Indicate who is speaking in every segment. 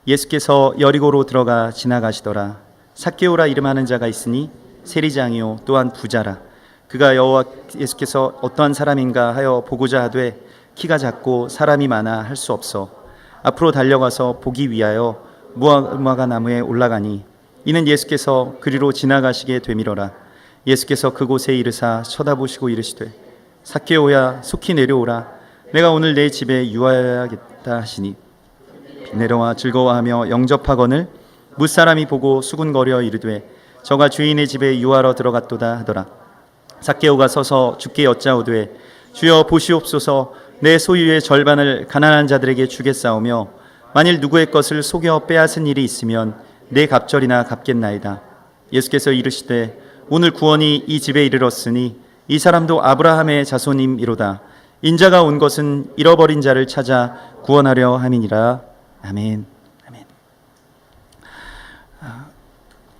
Speaker 1: 예수께서 여리고로 들어가 지나가시더라. 삭개오라 이름하는 자가 있으니 세리장이요 또한 부자라. 그가 여호와 예수께서 어떠한 사람인가 하여 보고자 하되 키가 작고 사람이 많아 할 수 없어 앞으로 달려가서 보기 위하여 무화과 나무에 올라가니 이는 예수께서 그리로 지나가시게 되밀어라. 예수께서 그곳에 이르사 쳐다보시고 이르시되 삭개오야 속히 내려오라. 내가 오늘 내 집에 유하여야겠다 하시니 내려와 즐거워하며 영접하거늘 무사람이 보고 수군거려 이르되 저가 주인의 집에 유하러 들어갔도다 하더라. 삭개오가 서서 주께 여짜오되 주여 보시옵소서 내 소유의 절반을 가난한 자들에게 주겠사오며 만일 누구의 것을 속여 빼앗은 일이 있으면 내 갑절이나 갚겠나이다. 예수께서 이르시되 오늘 구원이 이 집에 이르렀으니 이 사람도 아브라함의 자손임이로다. 인자가 온 것은 잃어버린 자를 찾아 구원하려 함이니라. 아멘. 아멘.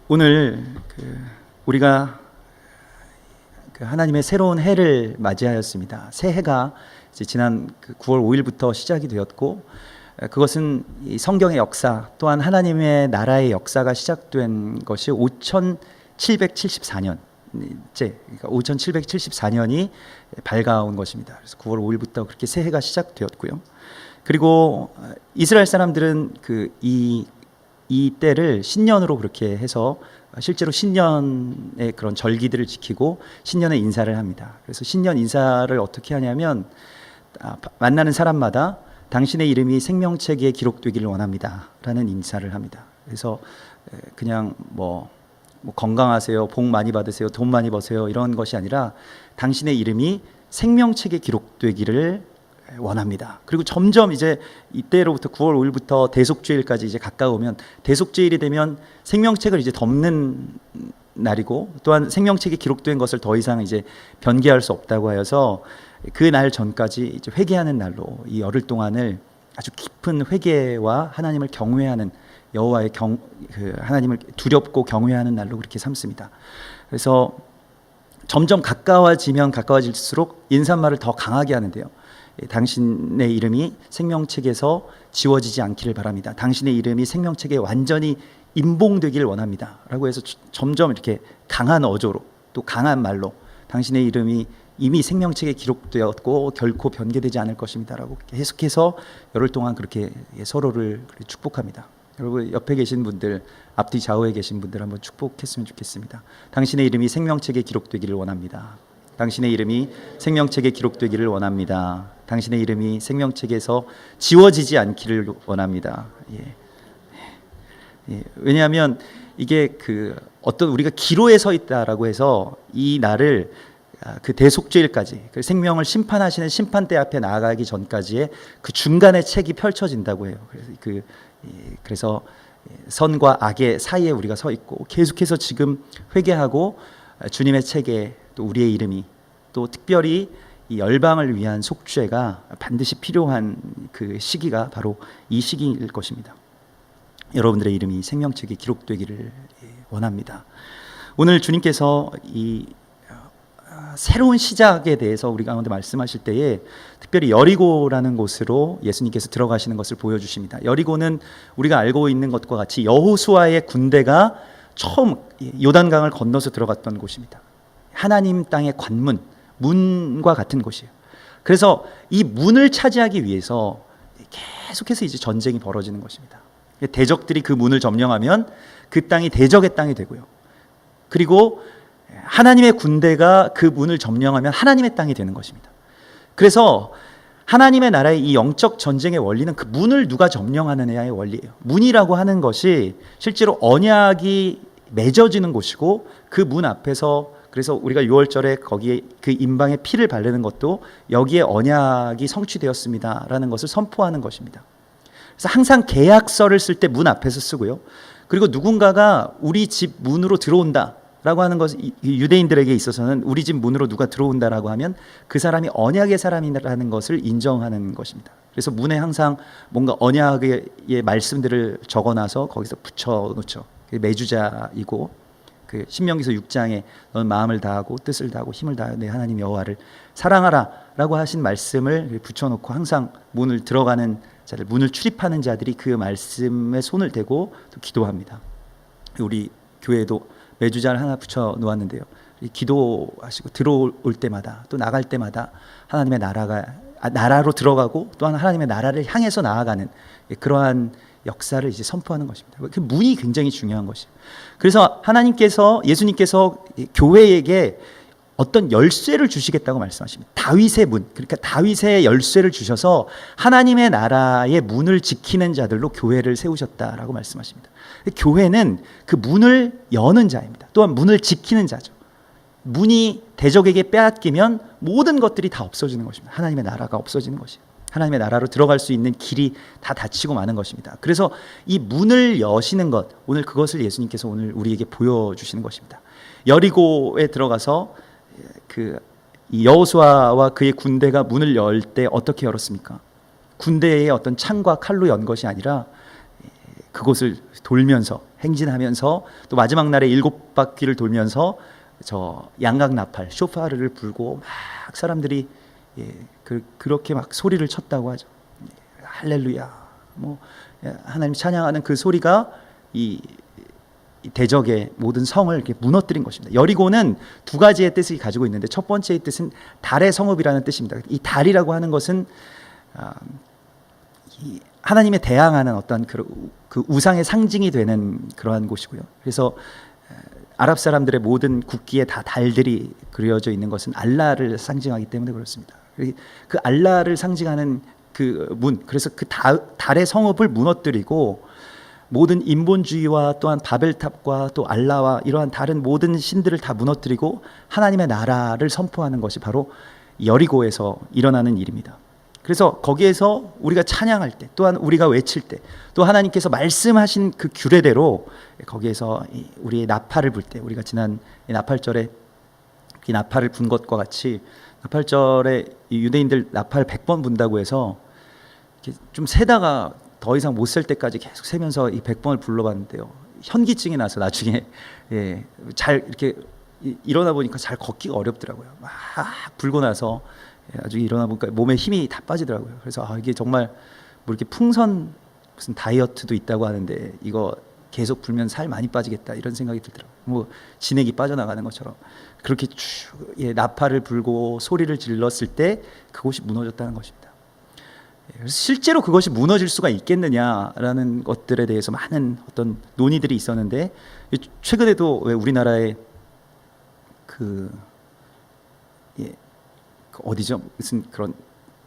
Speaker 1: 오늘 우리가 하나님의 새로운 해를 맞이하였습니다. 새 해가 이제 지난 9월 5일부터 시작이 되었고, 그것은 이 성경의 역사 또한 하나님의 나라의 역사가 시작된 것이 5774년 그러니까 5774년이 밝아온 것입니다. 그래서 9월 5일부터 그렇게 새해가 시작되었고요. 그리고 이스라엘 사람들은 이 때를 신년으로 그렇게 해서 실제로 신년의 그런 절기들을 지키고 신년의 인사를 합니다. 그래서 신년 인사를 어떻게 하냐면 만나는 사람마다 당신의 이름이 생명책에 기록되기를 원합니다 라는 인사를 합니다. 그래서 그냥 뭐 건강하세요, 복 많이 받으세요, 돈 많이 버세요 이런 것이 아니라 당신의 이름이 생명책에 기록되기를 원합니다. 그리고 점점 이제 이때로부터 9월 5일부터 대속죄일까지 이제 가까우면 대속죄일이 되면 생명책을 이제 덮는 날이고 또한 생명책에 기록된 것을 더 이상 이제 변개할 수 없다고 하여서 그 날 전까지 이제 회개하는 날로 이 열흘 동안을 아주 깊은 회개와 하나님을 경외하는 여호와의 하나님을 두렵고 경외하는 날로 그렇게 삼습니다. 그래서 점점 가까워지면 가까워질수록 인사말을 더 강하게 하는데요. 당신의 이름이 생명책에서 지워지지 않기를 바랍니다. 당신의 이름이 생명책에 완전히 임봉되기를 원합니다 라고 해서 점점 이렇게 강한 어조로 또 강한 말로 당신의 이름이 이미 생명책에 기록되었고 결코 변개되지 않을 것입니다 라고 계속해서 열흘 동안 그렇게 서로를 축복합니다. 여러분 옆에 계신 분들, 앞뒤 좌우에 계신 분들 한번 축복했으면 좋겠습니다. 당신의 이름이 생명책에 기록되기를 원합니다. 당신의 이름이 생명책에 기록되기를 원합니다. 당신의 이름이 생명책에서 지워지지 않기를 원합니다. 왜냐하면 이게 어떤 우리가 기로에 서 있다라고 해서 이 날을 그 대속죄일까지 그 생명을 심판하시는 심판대 앞에 나아가기 전까지의 그 중간의 책이 펼쳐진다고 해요. 그래서 선과 악의 사이에 우리가 서 있고 계속해서 지금 회개하고 주님의 책에 또 우리의 이름이 또 특별히 이 열방을 위한 속죄가 반드시 필요한 그 시기가 바로 이 시기일 것입니다. 여러분들의 이름이 생명책에 기록되기를 원합니다. 오늘 주님께서 이 새로운 시작에 대해서 우리 가운데 말씀하실 때에 특별히 여리고라는 곳으로 예수님께서 들어가시는 것을 보여주십니다. 여리고는 우리가 알고 있는 것과 같이 여호수아의 군대가 처음 요단강을 건너서 들어갔던 곳입니다. 하나님 땅의 관문, 문과 같은 곳이에요. 그래서 이 문을 차지하기 위해서 계속해서 이제 전쟁이 벌어지는 것입니다. 대적들이 그 문을 점령하면 그 땅이 대적의 땅이 되고요. 그리고 하나님의 군대가 그 문을 점령하면 하나님의 땅이 되는 것입니다. 그래서 하나님의 나라의 이 영적 전쟁의 원리는 그 문을 누가 점령하느냐의 원리예요. 문이라고 하는 것이 실제로 언약이 맺어지는 곳이고 그 문 앞에서 그래서 우리가 6월절에 거기에 그 임방에 피를 바르는 것도 여기에 언약이 성취되었습니다라는 것을 선포하는 것입니다. 그래서 항상 계약서를 쓸 때 문 앞에서 쓰고요. 그리고 누군가가 우리 집 문으로 들어온다라고 하는 것, 유대인들에게 있어서는 우리 집 문으로 누가 들어온다라고 하면 그 사람이 언약의 사람이라는 것을 인정하는 것입니다. 그래서 문에 항상 뭔가 언약의 말씀들을 적어놔서 거기서 붙여놓죠. 매주자이고 그 신명기서 6장에 너는 마음을 다하고 뜻을 다하고 힘을 다하여 내 하나님 여호와를 사랑하라 라고 하신 말씀을 붙여놓고 항상 문을 들어가는 자들, 문을 출입하는 자들이 그 말씀에 손을 대고 또 기도합니다. 우리 교회도 매주잔을 하나 붙여 놓았는데요. 기도하시고 들어올 때마다 또 나갈 때마다 하나님의 나라로 들어가고 또한 하나님의 나라를 향해서 나아가는 그러한 역사를 이제 선포하는 것입니다. 그 문이 굉장히 중요한 것이에요. 그래서 예수님께서 교회에게 어떤 열쇠를 주시겠다고 말씀하십니다. 다윗의 문, 그러니까 다윗의 열쇠를 주셔서 하나님의 나라의 문을 지키는 자들로 교회를 세우셨다라고 말씀하십니다. 교회는 그 문을 여는 자입니다. 또한 문을 지키는 자죠. 문이 대적에게 빼앗기면 모든 것들이 다 없어지는 것입니다. 하나님의 나라가 없어지는 것이에요. 하나님의 나라로 들어갈 수 있는 길이 다 닫히고 마는 것입니다. 그래서 이 문을 여시는 것, 오늘 그것을 예수님께서 오늘 우리에게 보여주시는 것입니다. 여리고에 들어가서 이 여호수아와 그의 군대가 문을 열 때 어떻게 열었습니까? 군대의 어떤 창과 칼로 연 것이 아니라 그곳을 돌면서 행진하면서 또 마지막 날에 7바퀴를 돌면서 저 양각 나팔 쇼파르를 불고 막 사람들이 그렇게 막 소리를 쳤다고 하죠. 할렐루야, 하나님 찬양하는 그 소리가 이 대적의 모든 성을 이렇게 무너뜨린 것입니다. 여리고는 두 가지의 뜻을 가지고 있는데 첫 번째의 뜻은 달의 성읍이라는 뜻입니다. 이 달이라고 하는 것은 하나님에 대항하는 어떤 그 우상의 상징이 되는 그러한 곳이고요. 그래서 아랍 사람들의 모든 국기에 다 달들이 그려져 있는 것은 알라를 상징하기 때문에 그렇습니다. 그 알라를 상징하는 그 문, 그래서 그 달의 성읍을 무너뜨리고 모든 인본주의와 또한 바벨탑과 또 알라와 이러한 다른 모든 신들을 다 무너뜨리고 하나님의 나라를 선포하는 것이 바로 여리고에서 일어나는 일입니다. 그래서 거기에서 우리가 찬양할 때, 또한 우리가 외칠 때, 또 하나님께서 말씀하신 그 규례대로 거기에서 우리의 나팔을 불 때, 우리가 지난 나팔절에 이 나팔을 분 것과 같이 나팔절에 유대인들 나팔 100번 분다고 해서 좀 세다가 더 이상 못 셀 때까지 계속 세면서 이 100번을 불러봤는데요. 현기증이 나서 나중에 잘 이렇게 일어나 보니까 잘 걷기가 어렵더라고요. 막 불고 나서 나중에 일어나 보니까 몸에 힘이 다 빠지더라고요. 그래서 이게 정말 뭐 이렇게 풍선 무슨 다이어트도 있다고 하는데 이거 계속 불면 살 많이 빠지겠다 이런 생각이 들더라고요. 뭐 진액이 빠져나가는 것처럼 그렇게 쭉 나팔을 불고 소리를 질렀을 때 그곳이 무너졌다는 것입니다. 그래서 실제로 그것이 무너질 수가 있겠느냐라는 것들에 대해서 많은 어떤 논의들이 있었는데 최근에도 왜 우리나라에 어디죠? 무슨 그런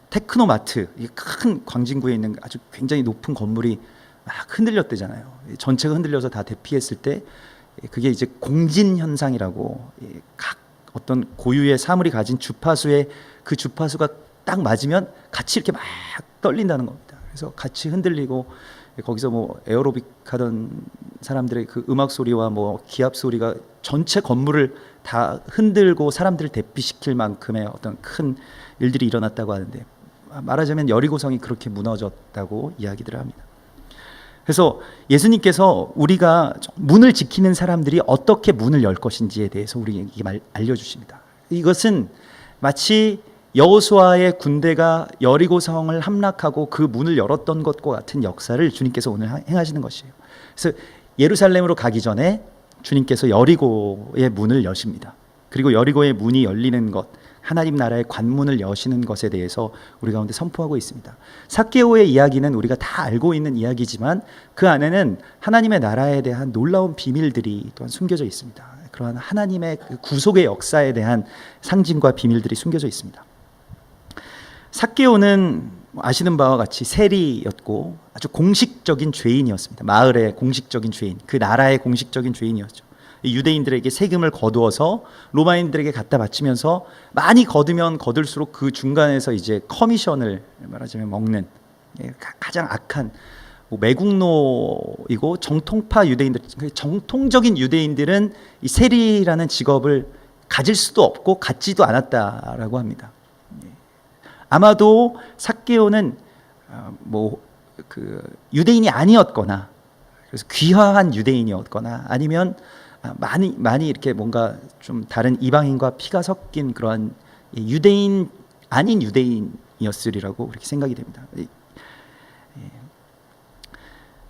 Speaker 1: 테크노마트, 큰 광진구에 있는 아주 굉장히 높은 건물이 막 흔들렸대잖아요. 전체가 흔들려서 다 대피했을 때 그게 이제 공진 현상이라고 각 어떤 고유의 사물이 가진 주파수에 그 주파수가 딱 맞으면 같이 이렇게 막 떨린다는 겁니다. 그래서 같이 흔들리고 거기서 뭐 에어로빅 하던 사람들의 그 음악 소리와 뭐 기합 소리가 전체 건물을 다 흔들고 사람들을 대피시킬 만큼의 어떤 큰 일들이 일어났다고 하는데 말하자면 여리고성이 그렇게 무너졌다고 이야기들을 합니다. 그래서 예수님께서 우리가 문을 지키는 사람들이 어떻게 문을 열 것인지에 대해서 우리에게 알려주십니다. 이것은 마치 여호수아의 군대가 여리고성을 함락하고 그 문을 열었던 것과 같은 역사를 주님께서 오늘 행하시는 것이에요. 그래서 예루살렘으로 가기 전에 주님께서 여리고의 문을 여십니다. 그리고 여리고의 문이 열리는 것, 하나님 나라의 관문을 여시는 것에 대해서 우리 가운데 선포하고 있습니다. 삭개오의 이야기는 우리가 다 알고 있는 이야기지만 그 안에는 하나님의 나라에 대한 놀라운 비밀들이 또한 숨겨져 있습니다. 그러한 하나님의 구속의 역사에 대한 상징과 비밀들이 숨겨져 있습니다. 삭개오는 아시는 바와 같이 세리였고 아주 공식적인 죄인이었습니다. 마을의 공식적인 죄인, 그 나라의 공식적인 죄인이었죠. 유대인들에게 세금을 거두어서 로마인들에게 갖다 바치면서 많이 거두면 거둘수록 그 중간에서 이제 커미션을 말하자면 먹는 가장 악한 매국노이고 정통파 유대인들, 정통적인 유대인들은 이 세리라는 직업을 가질 수도 없고 갖지도 않았다라고 합니다. 아마도 삭개오는 유대인이 아니었거나 그래서 귀화한 유대인이었거나 아니면 많이 이렇게 뭔가 좀 다른 이방인과 피가 섞인 그러한 유대인 아닌 유대인이었으리라고 그렇게 생각이 됩니다.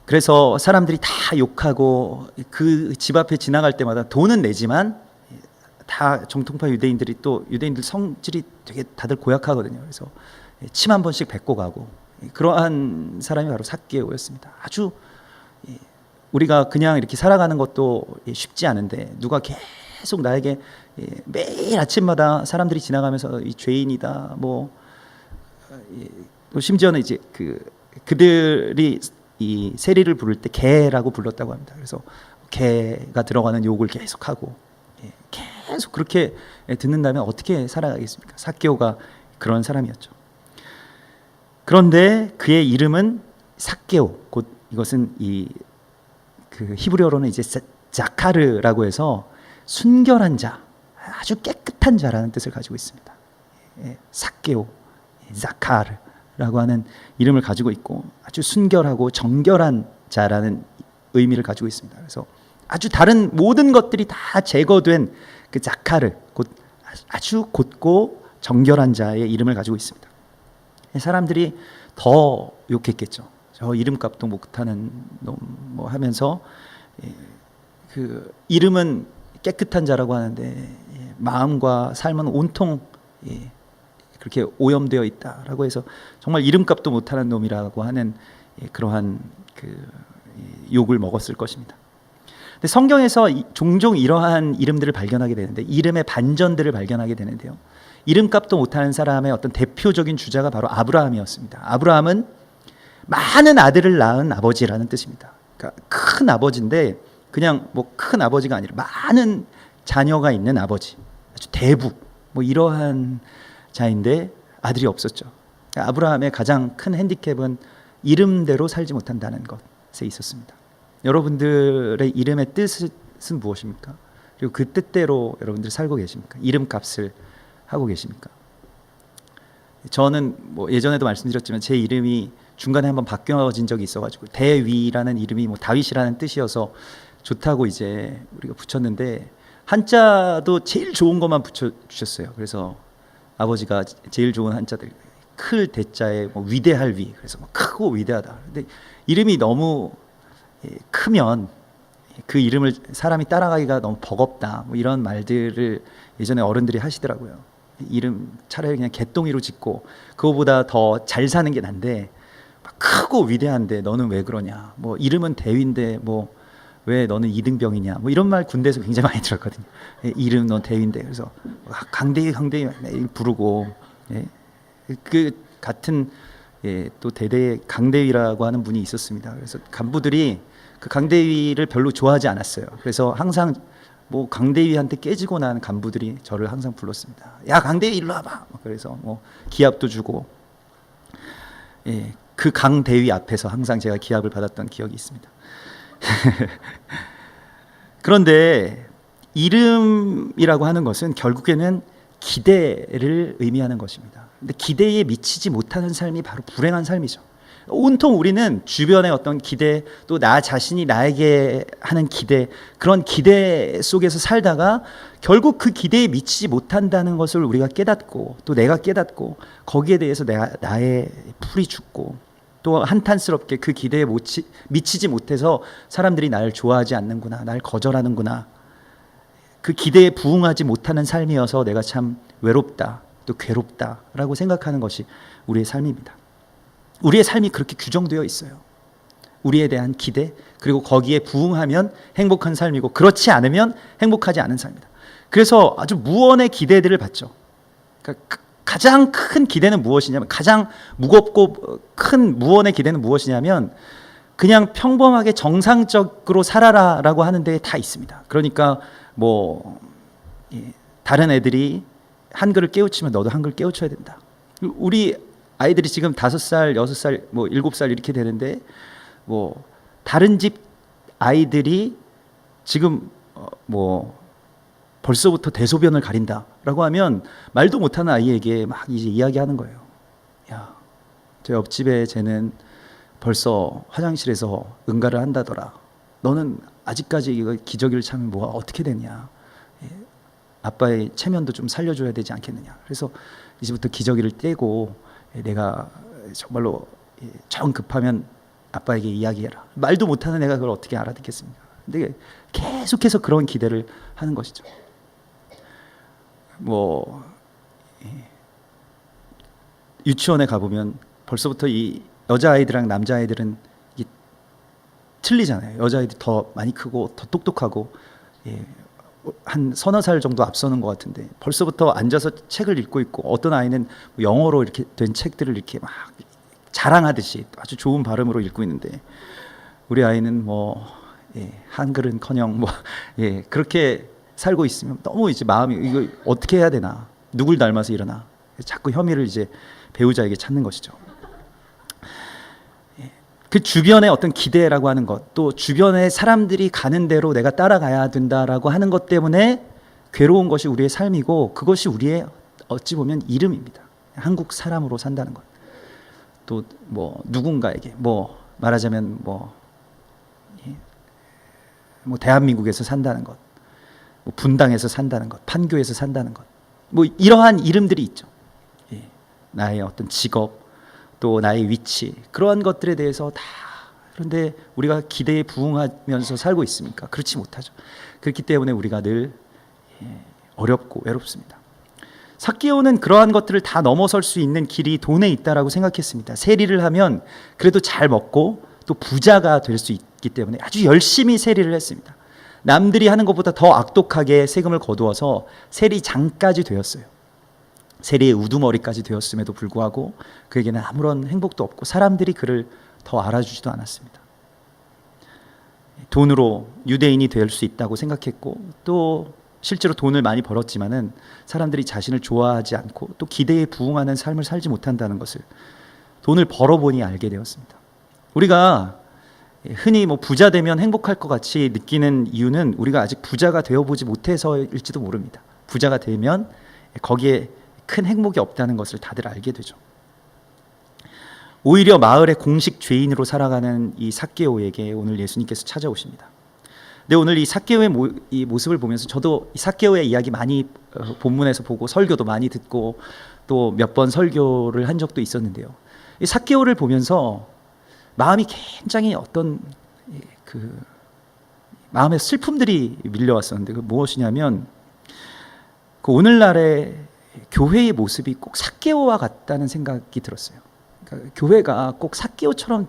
Speaker 1: 그래서 사람들이 다 욕하고 그 집 앞에 지나갈 때마다 돈은 내지만 다 정통파 유대인들이 또 유대인들 성질이 되게 다들 고약하거든요. 그래서 침 한 번씩 뱉고 가고 그러한 사람이 바로 삭개오였습니다. 아주 우리가 그냥 이렇게 살아가는 것도 쉽지 않은데 누가 계속 나에게 매일 아침마다 사람들이 지나가면서 이 죄인이다 뭐 또 심지어는 이제 그들이 이 세리를 부를 때 개라고 불렀다고 합니다. 그래서 개가 들어가는 욕을 계속하고 계속 그렇게 듣는다면 어떻게 살아가겠습니까? 삭개오가 그런 사람이었죠. 그런데 그의 이름은 삭개오, 곧 이것은 그 히브리어로는 이제 자카르라고 해서 순결한 자, 아주 깨끗한 자라는 뜻을 가지고 있습니다. 삭개오, 자카르라고 하는 이름을 가지고 있고 아주 순결하고 정결한 자라는 의미를 가지고 있습니다. 그래서 아주 다른 모든 것들이 다 제거된 그 자카르, 곧 아주 곧고 정결한 자의 이름을 가지고 있습니다. 사람들이 더 욕했겠죠. 저 이름값도 못하는 놈 뭐 하면서 그 이름은 깨끗한 자라고 하는데 마음과 삶은 온통 그렇게 오염되어 있다라고 해서 정말 이름값도 못하는 놈이라고 하는 그러한 그 욕을 먹었을 것입니다. 근데 성경에서 종종 이러한 이름들을 발견하게 되는데 이름의 반전들을 발견하게 되는데요. 이름값도 못하는 사람의 어떤 대표적인 주자가 바로 아브라함이었습니다. 아브라함은 많은 아들을 낳은 아버지라는 뜻입니다. 그러니까 큰 아버지인데 그냥 뭐 큰 아버지가 아니라 많은 자녀가 있는 아버지, 아주 대부 뭐 이러한 자인데 아들이 없었죠. 그러니까 아브라함의 가장 큰 핸디캡은 이름대로 살지 못한다는 것에 있었습니다. 여러분들의 이름의 뜻은 무엇입니까? 그리고 그 뜻대로 여러분들 살고 계십니까? 이름값을 하고 계십니까? 저는 뭐 예전에도 말씀드렸지만 제 이름이 중간에 한번 바뀌어진 적이 있어가지고 대위라는 이름이 뭐 다윗이라는 뜻이어서 좋다고 이제 우리가 붙였는데 한자도 제일 좋은 것만 붙여주셨어요. 그래서 아버지가 제일 좋은 한자들 클 대자에 뭐 위대할 위, 그래서 뭐 크고 위대하다. 근데 이름이 너무 크면 그 이름을 사람이 따라가기가 너무 버겁다. 뭐 이런 말들을 예전에 어른들이 하시더라고요. 이름 차라리 그냥 개똥이로 짓고 그거보다 더 잘 사는 게 난데 크고 위대한데 너는 왜 그러냐. 뭐 이름은 대위인데 뭐 왜 너는 이등병이냐. 뭐 이런 말 군대에서 굉장히 많이 들었거든요. 이름 넌 대위인데 그래서 강대위 매일 부르고 그 같은 또 대대의 강대위라고 하는 분이 있었습니다. 그래서 간부들이 그 강대위를 별로 좋아하지 않았어요. 그래서 항상 뭐 강대위한테 깨지고 난 간부들이 저를 항상 불렀습니다. 야 강대위 일로 와봐. 그래서 뭐 기합도 주고 그 강대위 앞에서 항상 제가 기합을 받았던 기억이 있습니다. 그런데 이름이라고 하는 것은 결국에는 기대를 의미하는 것입니다. 근데 기대에 미치지 못하는 삶이 바로 불행한 삶이죠. 온통 우리는 주변의 어떤 기대, 또 나 자신이 나에게 하는 기대, 그런 기대 속에서 살다가 결국 그 기대에 미치지 못한다는 것을 우리가 깨닫고 또 내가 깨닫고 거기에 대해서 나의 풀이 죽고 또 한탄스럽게 그 기대에 미치지 못해서 사람들이 나를 좋아하지 않는구나, 날 거절하는구나, 그 기대에 부응하지 못하는 삶이어서 내가 참 외롭다 또 괴롭다라고 생각하는 것이 우리의 삶입니다. 우리의 삶이 그렇게 규정되어 있어요. 우리에 대한 기대, 그리고 거기에 부응하면 행복한 삶이고 그렇지 않으면 행복하지 않은 삶이다. 그래서 아주 무언의 기대들을 받죠. 그러니까 가장 큰 기대는 무엇이냐면, 가장 무겁고 큰 무언의 기대는 무엇이냐면 그냥 평범하게 정상적으로 살아라라고 하는 데에 다 있습니다. 그러니까 뭐 다른 애들이 한글을 깨우치면 너도 한글 깨우쳐야 된다. 우리 아이들이 지금 5살, 6살, 뭐 7살 이렇게 되는데 뭐 다른 집 아이들이 지금 뭐 벌써부터 대소변을 가린다라고 하면 말도 못하는 아이에게 막 이제 이야기하는 거예요. 야, 저 옆집에 쟤는 벌써 화장실에서 응가를 한다더라. 너는 아직까지 이거 기저귀를 차면 뭐가 어떻게 되냐. 아빠의 체면도 좀 살려줘야 되지 않겠느냐. 그래서 이제부터 기저귀를 떼고 내가 정말로 정 급하면 아빠에게 이야기해라. 말도 못하는 애가 그걸 어떻게 알아듣겠습니까? 근데 계속해서 그런 기대를 하는 것이죠. 뭐 유치원에 가보면 벌써부터 이 여자아이들이랑 남자아이들은 이게 틀리잖아요. 여자아이들이 더 많이 크고 더 똑똑하고 한 서너 살 정도 앞서는 것 같은데 벌써부터 앉아서 책을 읽고 있고, 어떤 아이는 영어로 이렇게 된 책들을 이렇게 막 자랑하듯이 아주 좋은 발음으로 읽고 있는데, 우리 아이는 뭐 한글은커녕 뭐 그렇게 살고 있으면 너무 이제 마음이, 이거 어떻게 해야 되나, 누굴 닮아서 이러나, 자꾸 혐의를 이제 배우자에게 찾는 것이죠. 그 주변의 어떤 기대라고 하는 것, 또 주변의 사람들이 가는 대로 내가 따라가야 된다라고 하는 것 때문에 괴로운 것이 우리의 삶이고, 그것이 우리의 어찌 보면 이름입니다. 한국 사람으로 산다는 것. 또 뭐 누군가에게 뭐 말하자면 뭐 대한민국에서 산다는 것, 뭐 분당에서 산다는 것, 판교에서 산다는 것, 뭐 이러한 이름들이 있죠. 나의 어떤 직업, 또 나의 위치, 그러한 것들에 대해서 다. 그런데 우리가 기대에 부응하면서 살고 있습니까? 그렇지 못하죠. 그렇기 때문에 우리가 늘 어렵고 외롭습니다. 삭개오는 그러한 것들을 다 넘어설 수 있는 길이 돈에 있다라고 생각했습니다. 세리를 하면 그래도 잘 먹고 또 부자가 될 수 있기 때문에 아주 열심히 세리를 했습니다. 남들이 하는 것보다 더 악독하게 세금을 거두어서 세리장까지 되었어요. 세리의 우두머리까지 되었음에도 불구하고 그에게는 아무런 행복도 없고 사람들이 그를 더 알아주지도 않았습니다. 돈으로 유대인이 될 수 있다고 생각했고, 또 실제로 돈을 많이 벌었지만은 사람들이 자신을 좋아하지 않고 또 기대에 부응하는 삶을 살지 못한다는 것을 돈을 벌어보니 알게 되었습니다. 우리가 흔히 뭐 부자 되면 행복할 것 같이 느끼는 이유는 우리가 아직 부자가 되어보지 못해서일지도 모릅니다. 부자가 되면 거기에 큰 행복이 없다는 것을 다들 알게 되죠. 오히려 마을의 공식 죄인으로 살아가는 이 삭개오에게 오늘 예수님께서 찾아오십니다. 근데 오늘 이 삭개오의 이 모습을 보면서 저도 이 삭개오의 이야기 많이 본문에서 보고 설교도 많이 듣고 또 몇 번 설교를 한 적도 있었는데요. 이 삭개오를 보면서 마음이 굉장히 어떤 그 마음의 슬픔들이 밀려왔었는데, 그 무엇이냐면 그 오늘날의 교회의 모습이 꼭 삭개오와 같다는 생각이 들었어요. 그러니까 교회가 꼭 삭개오처럼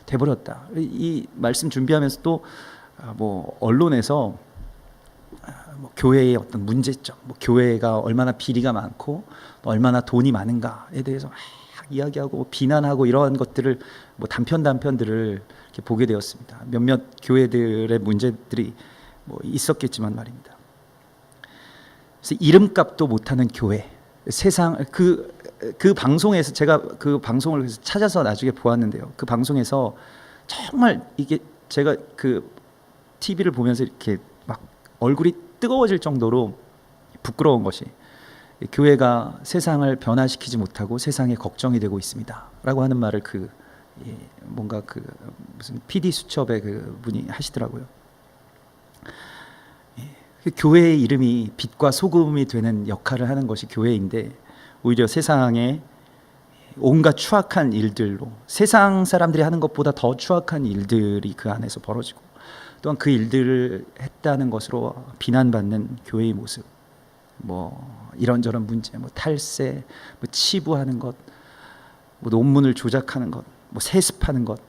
Speaker 1: 돼버렸다. 이 말씀 준비하면서 또 뭐 언론에서 뭐 교회의 어떤 문제점, 뭐 교회가 얼마나 비리가 많고 얼마나 돈이 많은가에 대해서 막 이야기하고 비난하고 이러한 것들을 뭐 단편들을 이렇게 보게 되었습니다. 몇몇 교회들의 문제들이 뭐 있었겠지만 말입니다. 그래서 이름값도 못하는 교회, 세상 그 방송에서 제가 그 방송을 찾아서 나중에 보았는데요. 그 방송에서 정말 이게 제가 그 TV를 보면서 이렇게 막 얼굴이 뜨거워질 정도로 부끄러운 것이, 교회가 세상을 변화시키지 못하고 세상에 걱정이 되고 있습니다라고 하는 말을 뭔가 무슨 PD 수첩의 그 분이 하시더라고요. 교회의 이름이 빛과 소금이 되는 역할을 하는 것이 교회인데, 오히려 세상에 온갖 추악한 일들로, 세상 사람들이 하는 것보다 더 추악한 일들이 그 안에서 벌어지고, 또한 그 일들을 했다는 것으로 비난받는 교회의 모습, 뭐 이런저런 문제, 뭐 탈세, 뭐 치부하는 것, 뭐 논문을 조작하는 것, 뭐 세습하는 것,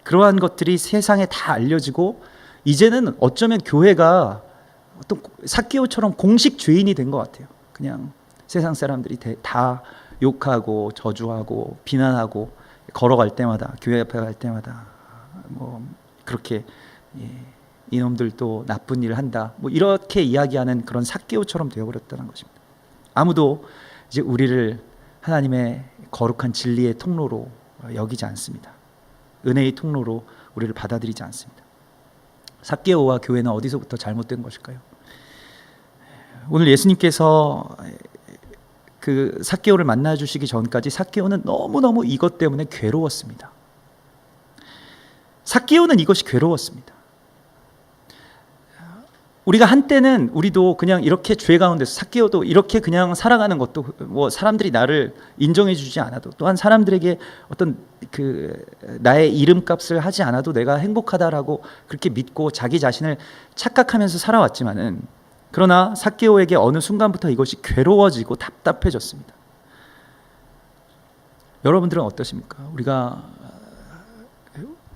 Speaker 1: 그러한 것들이 세상에 다 알려지고, 이제는 어쩌면 교회가 어떤 삭개오처럼 공식 죄인이 된 것 같아요. 그냥 세상 사람들이 다 욕하고 저주하고 비난하고 걸어갈 때마다, 교회 앞에 갈 때마다 뭐 그렇게 이놈들도 나쁜 일을 한다, 뭐 이렇게 이야기하는 그런 삭개오처럼 되어버렸다는 것입니다. 아무도 이제 우리를 하나님의 거룩한 진리의 통로로 여기지 않습니다. 은혜의 통로로 우리를 받아들이지 않습니다. 삭개오와 교회는 어디서부터 잘못된 것일까요? 오늘 예수님께서 그 삭개오를 만나 주시기 전까지 삭개오는 너무너무 이것 때문에 괴로웠습니다. 삭개오는 이것이 괴로웠습니다. 우리가 한때는 우리도 그냥 이렇게 죄 가운데서 삭개오도 이렇게 그냥 살아가는 것도 뭐 사람들이 나를 인정해 주지 않아도 또한 사람들에게 어떤 그 나의 이름값을 하지 않아도 내가 행복하다라고 그렇게 믿고 자기 자신을 착각하면서 살아왔지만은 그러나 삭개오에게 어느 순간부터 이것이 괴로워지고 답답해졌습니다. 여러분들은 어떠십니까? 우리가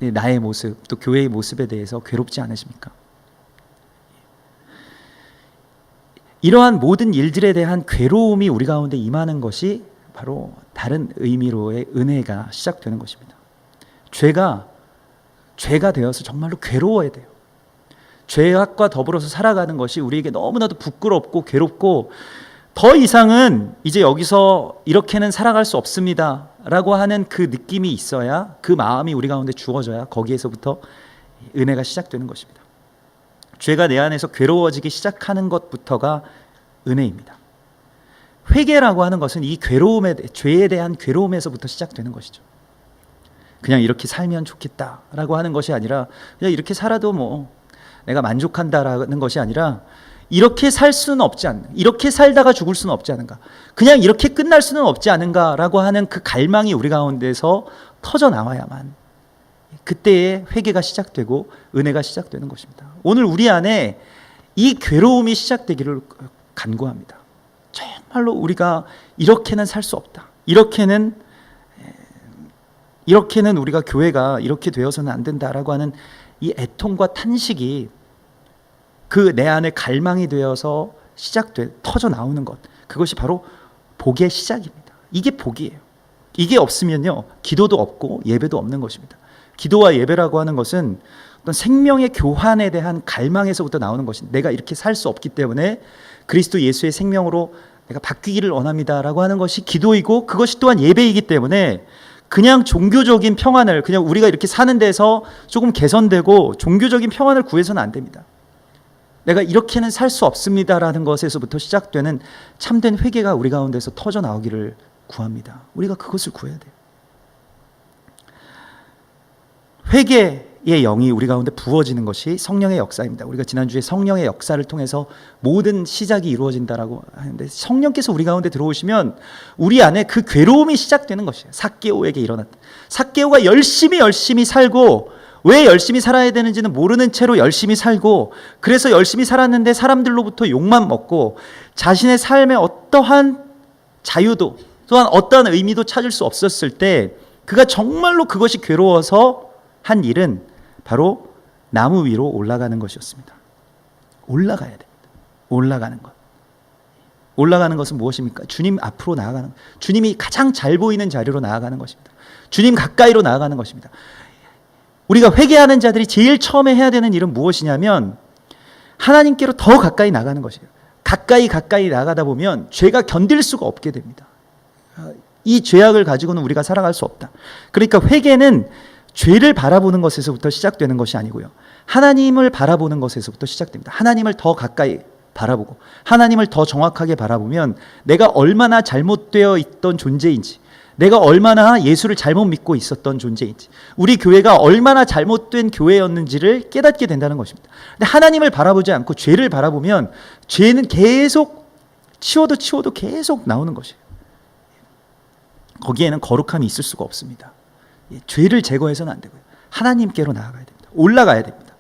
Speaker 1: 나의 모습 또 교회의 모습에 대해서 괴롭지 않으십니까? 이러한 모든 일들에 대한 괴로움이 우리 가운데 임하는 것이 바로 다른 의미로의 은혜가 시작되는 것입니다. 죄가 되어서 정말로 괴로워야 돼요. 죄악과 더불어서 살아가는 것이 우리에게 너무나도 부끄럽고 괴롭고 더 이상은 이제 여기서 이렇게는 살아갈 수 없습니다 라고 하는 그 느낌이 있어야, 그 마음이 우리 가운데 주어져야 거기에서부터 은혜가 시작되는 것입니다. 죄가 내 안에서 괴로워지기 시작하는 것부터가 은혜입니다. 회개라고 하는 것은 이 죄에 대한 괴로움에서부터 시작되는 것이죠. 그냥 이렇게 살면 좋겠다라고 하는 것이 아니라 그냥 이렇게 살아도 뭐 내가 만족한다라는 것이 아니라 이렇게 살 수는 없지 않는가, 이렇게 살다가 죽을 수는 없지 않은가, 그냥 이렇게 끝날 수는 없지 않은가라고 하는 그 갈망이 우리 가운데서 터져 나와야만 그때의 회개가 시작되고 은혜가 시작되는 것입니다. 오늘 우리 안에 이 괴로움이 시작되기를 간구합니다. 정말로 우리가 이렇게는 살 수 없다, 이렇게는 우리가 교회가 이렇게 되어서는 안 된다라고 하는 이 애통과 탄식이 그 내 안에 갈망이 되어서 터져 나오는 것, 그것이 바로 복의 시작입니다. 이게 복이에요. 이게 없으면요 기도도 없고 예배도 없는 것입니다. 기도와 예배라고 하는 것은 어떤 생명의 교환에 대한 갈망에서부터 나오는 것입니다. 내가 이렇게 살 수 없기 때문에 그리스도 예수의 생명으로 내가 바뀌기를 원합니다라고 하는 것이 기도이고, 그것이 또한 예배이기 때문에 그냥 종교적인 평안을, 그냥 우리가 이렇게 사는 데서 조금 개선되고 종교적인 평안을 구해서는 안 됩니다. 내가 이렇게는 살 수 없습니다라는 것에서부터 시작되는 참된 회개가 우리 가운데서 터져 나오기를 구합니다. 우리가 그것을 구해야 돼요. 회개의 영이 우리 가운데 부어지는 것이 성령의 역사입니다. 우리가 지난주에 성령의 역사를 통해서 모든 시작이 이루어진다라고 하는데, 성령께서 우리 가운데 들어오시면 우리 안에 그 괴로움이 시작되는 것이에요. 삭개오에게 일어났다. 삭개오가 열심히 살고, 왜 열심히 살아야 되는지는 모르는 채로 열심히 살고, 그래서 열심히 살았는데 사람들로부터 욕만 먹고 자신의 삶에 어떠한 자유도 또한 어떠한 의미도 찾을 수 없었을 때, 그가 정말로 그것이 괴로워서 한 일은 바로 나무 위로 올라가는 것이었습니다. 올라가야 됩니다. 올라가는 것. 올라가는 것은 무엇입니까? 주님 앞으로 나아가는 것. 주님이 가장 잘 보이는 자리로 나아가는 것입니다. 주님 가까이로 나아가는 것입니다. 우리가 회개하는 자들이 제일 처음에 해야 되는 일은 무엇이냐면 하나님께로 더 가까이 나가는 것이에요. 가까이 나가다 보면 죄가 견딜 수가 없게 됩니다. 이 죄악을 가지고는 우리가 살아갈 수 없다. 그러니까 회개는 죄를 바라보는 것에서부터 시작되는 것이 아니고요, 하나님을 바라보는 것에서부터 시작됩니다. 하나님을 더 가까이 바라보고 하나님을 더 정확하게 바라보면 내가 얼마나 잘못되어 있던 존재인지, 내가 얼마나 예수를 잘못 믿고 있었던 존재인지, 우리 교회가 얼마나 잘못된 교회였는지를 깨닫게 된다는 것입니다. 근데 하나님을 바라보지 않고 죄를 바라보면 죄는 계속 치워도 계속 나오는 것이에요. 거기에는 거룩함이 있을 수가 없습니다. 죄를 제거해서는 안 되고요, 하나님께로 나아가야 됩니다. 올라가야 됩니다.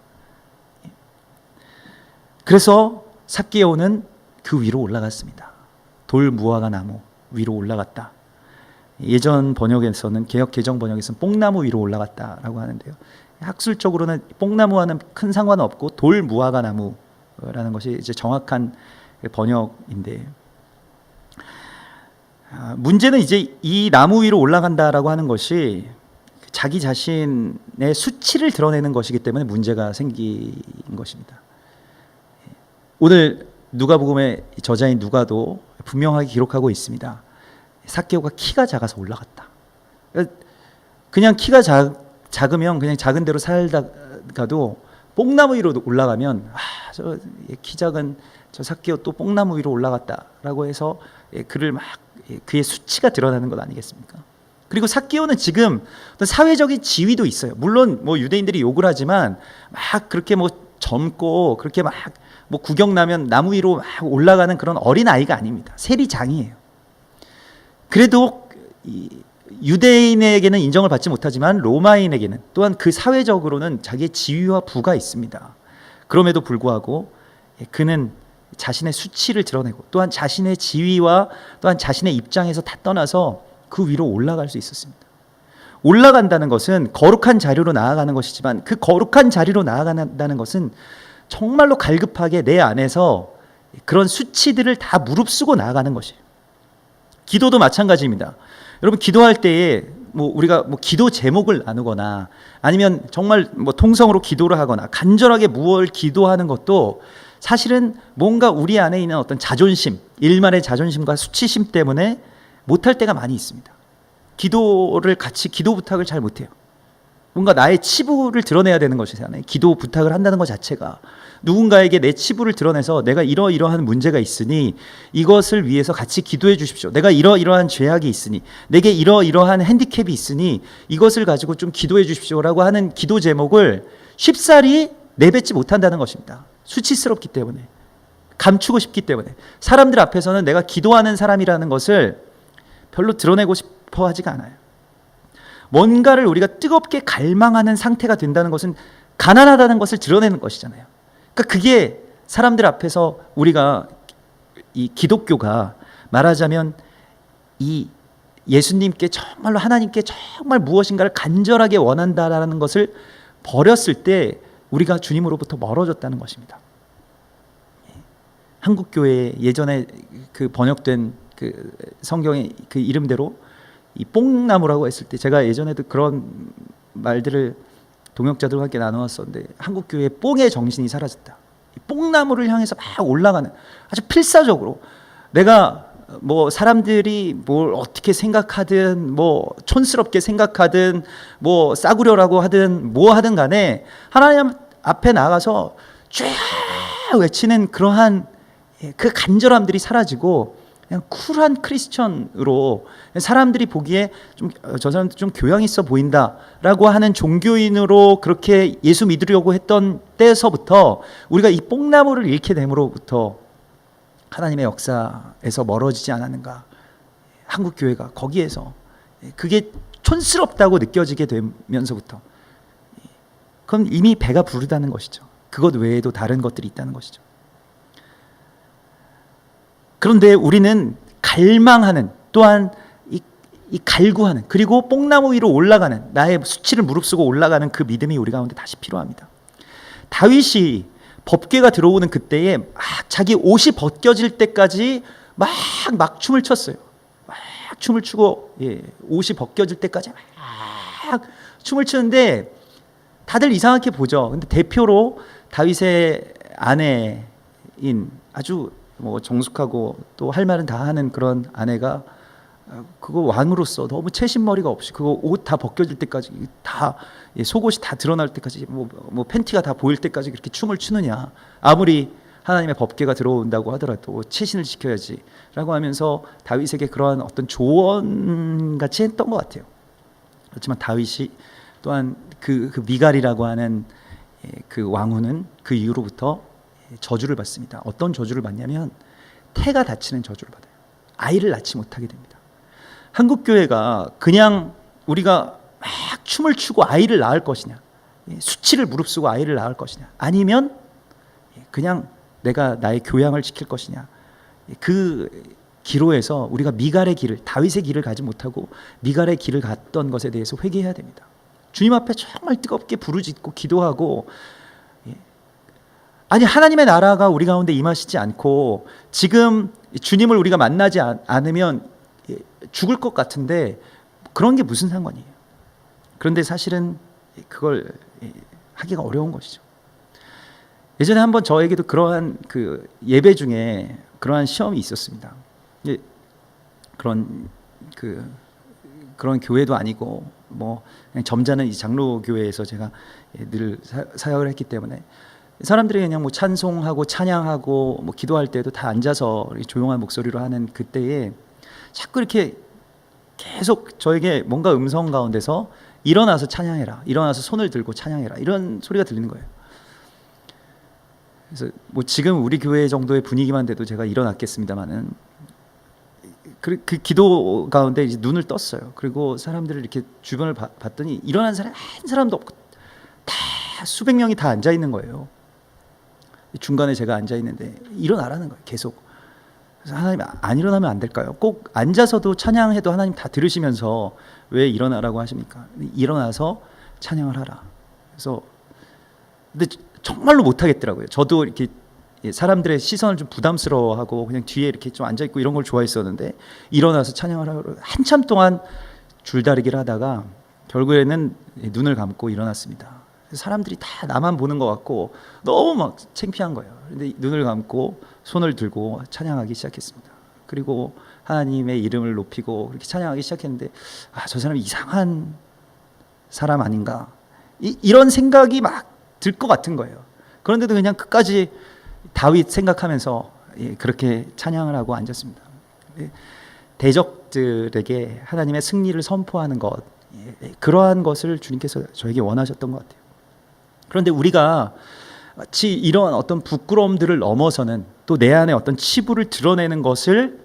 Speaker 1: 그래서 삭개오는 그 위로 올라갔습니다. 돌 무화과 나무 위로 올라갔다. 예전 번역에서는, 개역 개정 번역에서는 뽕나무 위로 올라갔다라고 하는데요, 학술적으로는 뽕나무와는 큰 상관은 없고 돌 무화과 나무라는 것이 이제 정확한 번역인데, 문제는 이제 이 나무 위로 올라간다라고 하는 것이 자기 자신의 수치를 드러내는 것이기 때문에 문제가 생긴 것입니다. 오늘 누가복음의 저자인 누가도 분명하게 기록하고 있습니다. 삭개오가 키가 작아서 올라갔다. 그냥 키가 작으면 그냥 작은 데로 살다가도 뽕나무 위로 올라가면 저 키 작은 저 삭개오 또 뽕나무 위로 올라갔다라고 해서 그를 막 그의 수치가 드러나는 것 아니겠습니까? 그리고 삭개오는 지금 어떤 사회적인 지위도 있어요. 물론 뭐 유대인들이 욕을 하지만 막 그렇게 뭐 젊고 그렇게 막 뭐 구경 나면 나무 위로 막 올라가는 그런 어린 아이가 아닙니다. 세리장이에요. 그래도 유대인에게는 인정을 받지 못하지만 로마인에게는 또한 그 사회적으로는 자기의 지위와 부가 있습니다. 그럼에도 불구하고 그는 자신의 수치를 드러내고 또한 자신의 지위와 또한 자신의 입장에서 다 떠나서 그 위로 올라갈 수 있었습니다. 올라간다는 것은 거룩한 자리로 나아가는 것이지만 그 거룩한 자리로 나아간다는 것은 정말로 갈급하게 내 안에서 그런 수치들을 다 무릅쓰고 나아가는 것이에요. 기도도 마찬가지입니다. 여러분 기도할 때에 우리가 기도 제목을 나누거나 아니면 정말 통성으로 기도를 하거나 간절하게 무엇을 기도하는 것도 사실은 뭔가 우리 안에 있는 어떤 자존심, 일말의 자존심과 수치심 때문에 못할 때가 많이 있습니다. 기도를 같이 기도 부탁을 잘 못해요. 뭔가 나의 치부를 드러내야 되는 것이잖아요. 기도 부탁을 한다는 것 자체가 누군가에게 내 치부를 드러내서 내가 이러이러한 문제가 있으니 이것을 위해서 같이 기도해 주십시오. 내가 이러이러한 죄악이 있으니 내게 이러이러한 핸디캡이 있으니 이것을 가지고 좀 기도해 주십시오라고 하는 기도 제목을 쉽사리 내뱉지 못한다는 것입니다. 수치스럽기 때문에, 감추고 싶기 때문에, 사람들 앞에서는 내가 기도하는 사람이라는 것을 별로 드러내고 싶어 하지가 않아요. 뭔가를 우리가 뜨겁게 갈망하는 상태가 된다는 것은 가난하다는 것을 드러내는 것이잖아요. 그러니까 그게 사람들 앞에서 우리가 이 기독교가 말하자면 이 예수님께 정말로 하나님께 정말 무엇인가를 간절하게 원한다라는 것을 버렸을 때 우리가 주님으로부터 멀어졌다는 것입니다. 한국교회 예전에 그 번역된 그 성경의 그 이름대로 이 뽕나무라고 했을 때 제가 예전에도 그런 말들을 동역자들과 함께 나누었었는데 한국교회의 뽕의 정신이 사라졌다. 이 뽕나무를 향해서 막 올라가는 아주 필사적으로 내가 사람들이 뭘 어떻게 생각하든 촌스럽게 생각하든 싸구려라고 하든 하든 간에 하나님 앞에 나가서 쫙 외치는 그러한 그 간절함들이 사라지고 그냥 쿨한 크리스천으로 사람들이 보기에 저 사람들 좀 교양 있어 보인다라고 하는 종교인으로 그렇게 예수 믿으려고 했던 때에서부터 우리가 이 뽕나무를 잃게 됨으로부터 하나님의 역사에서 멀어지지 않았는가. 한국교회가 거기에서 그게 촌스럽다고 느껴지게 되면서부터 그건 이미 배가 부르다는 것이죠. 그것 외에도 다른 것들이 있다는 것이죠. 그런데 우리는 갈망하는 또한 이 갈구하는 그리고 뽕나무 위로 올라가는 나의 수치를 무릅쓰고 올라가는 그 믿음이 우리 가운데 다시 필요합니다. 다윗이 법궤가 들어오는 그때에 막 자기 옷이 벗겨질 때까지 막 춤을 췄어요. 막 춤을 추고 옷이 벗겨질 때까지 막 춤을 추는데 다들 이상하게 보죠. 근데 대표로 다윗의 아내인 아주 정숙하고 또 할 말은 다 하는 그런 아내가 그거 왕으로서 너무 채신머리가 없이 그거 옷 다 벗겨질 때까지 다 속옷이 다 드러날 때까지 팬티가 다 보일 때까지 그렇게 춤을 추느냐. 아무리 하나님의 법궤가 들어온다고 하더라도 채신을 지켜야지라고 하면서 다윗에게 그러한 어떤 조언같이 했던 것 같아요. 그렇지만 다윗이 또한 그 미갈이라고 하는 그 왕후는 그 이후로부터 저주를 받습니다. 어떤 저주를 받냐면 태가 다치는 저주를 받아요. 아이를 낳지 못하게 됩니다. 한국교회가 그냥 우리가 막 춤을 추고 아이를 낳을 것이냐, 수치를 무릅쓰고 아이를 낳을 것이냐, 아니면 그냥 내가 나의 교양을 지킬 것이냐, 그 기로에서 우리가 미갈의 길을, 다윗의 길을 가지 못하고 미갈의 길을 갔던 것에 대해서 회개해야 됩니다. 주님 앞에 정말 뜨겁게 부르짖고 기도하고, 아니 하나님의 나라가 우리 가운데 임하시지 않고 지금 주님을 우리가 만나지 않으면 죽을 것 같은데 그런 게 무슨 상관이에요. 그런데 사실은 그걸 하기가 어려운 것이죠. 예전에 한번 저에게도 그러한 그 예배 중에 그러한 시험이 있었습니다. 그런 교회도 아니고 그냥 점잖은 이 장로교회에서 제가 늘 사역을 했기 때문에 사람들이 그냥 찬송하고 찬양하고 기도할 때도 다 앉아서 조용한 목소리로 하는 그때에 자꾸 이렇게 계속 저에게 뭔가 음성 가운데서 일어나서 찬양해라, 일어나서 손을 들고 찬양해라, 이런 소리가 들리는 거예요. 그래서 뭐 지금 우리 교회 정도의 분위기만 돼도 제가 일어났겠습니다만은 그 기도 가운데 이제 눈을 떴어요. 그리고 사람들을 이렇게 주변을 봤더니 일어난 사람이 한 사람도 없고 다 수백 명이 다 앉아 있는 거예요. 중간에 제가 앉아 있는데 일어나라는 거예요. 계속. 그래서 하나님, 안 일어나면 안 될까요? 꼭 앉아서도 찬양해도 하나님 다 들으시면서 왜 일어나라고 하십니까? 일어나서 찬양을 하라. 그래서 근데 정말로 못 하겠더라고요. 저도 이렇게 사람들의 시선을 좀 부담스러워하고 그냥 뒤에 이렇게 좀 앉아 있고 이런 걸 좋아했었는데 일어나서 찬양을 하고 한참 동안 줄다리기를 하다가 결국에는 눈을 감고 일어났습니다. 사람들이 다 나만 보는 것 같고 너무 막 창피한 거예요. 근데 눈을 감고 손을 들고 찬양하기 시작했습니다. 그리고 하나님의 이름을 높이고 그렇게 찬양하기 시작했는데 저 사람이 이상한 사람 아닌가 이런 생각이 막 들 것 같은 거예요. 그런데도 그냥 끝까지 다윗 생각하면서 그렇게 찬양을 하고 앉았습니다. 대적들에게 하나님의 승리를 선포하는 것, 그러한 것을 주님께서 저에게 원하셨던 것 같아요. 그런데 우리가 마치 이런 어떤 부끄러움들을 넘어서는 또 내 안에 어떤 치부를 드러내는 것을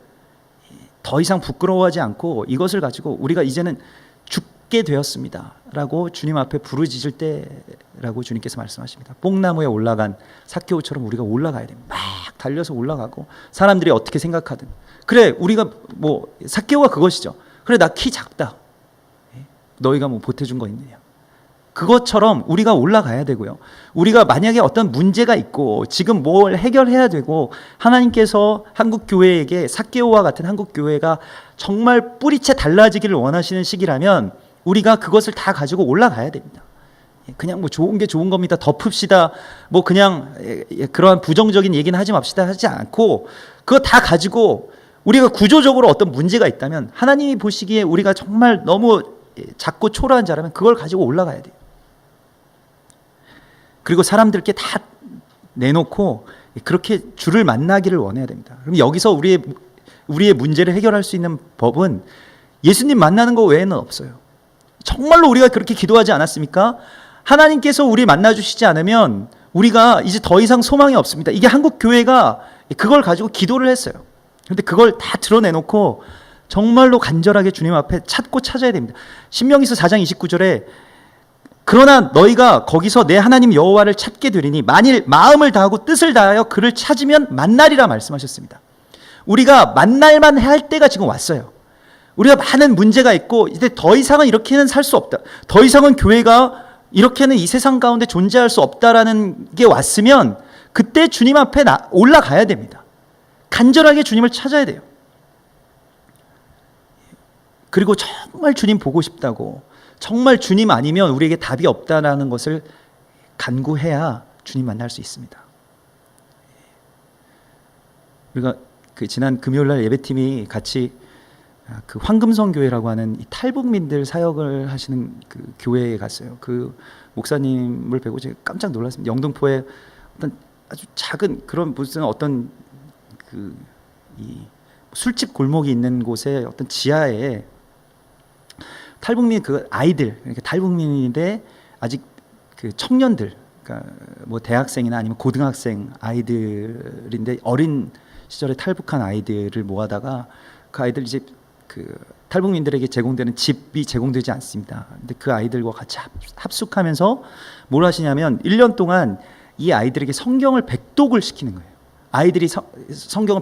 Speaker 1: 더 이상 부끄러워하지 않고 이것을 가지고 우리가 이제는 죽게 되었습니다 라고 주님 앞에 부르짖을 때라고 주님께서 말씀하십니다. 뽕나무에 올라간 삭개오처럼 우리가 올라가야 됩니다. 막 달려서 올라가고 사람들이 어떻게 생각하든 그래 우리가 뭐 삭개오가 그것이죠. 그래 나 키 작다. 너희가 뭐 보태준 거 있느냐. 그것처럼 우리가 올라가야 되고요. 우리가 만약에 어떤 문제가 있고 지금 뭘 해결해야 되고 하나님께서 한국교회에게 삭개오와 같은 한국교회가 정말 뿌리채 달라지기를 원하시는 시기라면 우리가 그것을 다 가지고 올라가야 됩니다. 그냥 뭐 좋은 게 좋은 겁니다. 덮읍시다. 뭐 그냥 그러한 부정적인 얘기는 하지 맙시다 하지 않고 그거 다 가지고 우리가 구조적으로 어떤 문제가 있다면 하나님이 보시기에 우리가 정말 너무 작고 초라한 자라면 그걸 가지고 올라가야 돼요. 그리고 사람들께 다 내놓고 그렇게 주를 만나기를 원해야 됩니다. 그럼 여기서 우리의 문제를 해결할 수 있는 법은 예수님 만나는 거 외에는 없어요. 정말로 우리가 그렇게 기도하지 않았습니까? 하나님께서 우리 만나주시지 않으면 우리가 이제 더 이상 소망이 없습니다. 이게 한국 교회가 그걸 가지고 기도를 했어요. 그런데 그걸 다 드러내놓고 정말로 간절하게 주님 앞에 찾고 찾아야 됩니다. 신명기서 4장 29절에 그러나 너희가 거기서 내 하나님 여호와를 찾게 되리니 만일 마음을 다하고 뜻을 다하여 그를 찾으면 만나리라 말씀하셨습니다. 우리가 만날만 할 때가 지금 왔어요. 우리가 많은 문제가 있고 이제 더 이상은 이렇게는 살 수 없다. 더 이상은 교회가 이렇게는 이 세상 가운데 존재할 수 없다라는 게 왔으면 그때 주님 앞에 올라가야 됩니다. 간절하게 주님을 찾아야 돼요. 그리고 정말 주님 보고 싶다고 정말 주님 아니면 우리에게 답이 없다라는 것을 간구해야 주님 만날 수 있습니다. 우리가 그 지난 금요일날 예배팀이 같이 그 황금성 교회라고 하는 이 탈북민들 사역을 하시는 그 교회에 갔어요. 그 목사님을 뵈고 제가 깜짝 놀랐습니다. 영등포에 어떤 아주 작은 그런 무슨 어떤 그 이 술집 골목이 있는 곳에 어떤 지하에 탈북민 그 아이들, 그러니까 탈북민인데 아직 그 청년들, 그러니까 뭐 대학생이나 아니면 고등학생 아이들인데 어린 시절에 탈북한 아이들을 모아다가 그 아이들 이제 그 탈북민들에게 제공되는 집이 제공되지 않습니다. 근데 그 아이들과 같이 합숙하면서 뭘 하시냐면 1년 동안 이 아이들에게 성경을 백독을 시키는 거예요. 아이들이 성경을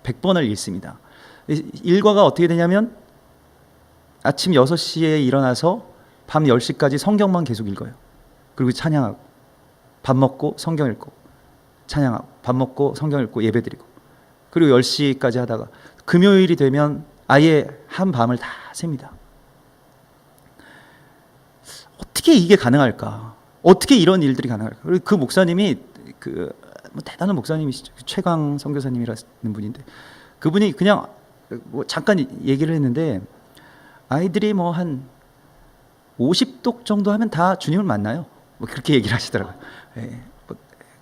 Speaker 1: 100번을 읽습니다. 일과가 어떻게 되냐면 아침 6시에 일어나서 밤 10시까지 성경만 계속 읽어요. 그리고 찬양하고 밥 먹고 성경 읽고 찬양하고 밥 먹고 성경 읽고 예배드리고 그리고 10시까지 하다가 금요일이 되면 아예 한 밤을 다 셉니다. 어떻게 이게 가능할까? 어떻게 이런 일들이 가능할까? 그리고 그 목사님이 뭐 대단한 목사님이시죠. 최강 선교사님이라는 분인데 그분이 그냥 뭐 잠깐 얘기를 했는데 아이들이 뭐 한 50독 정도 하면 다 주님을 만나요. 뭐 그렇게 얘기를 하시더라고요. 예.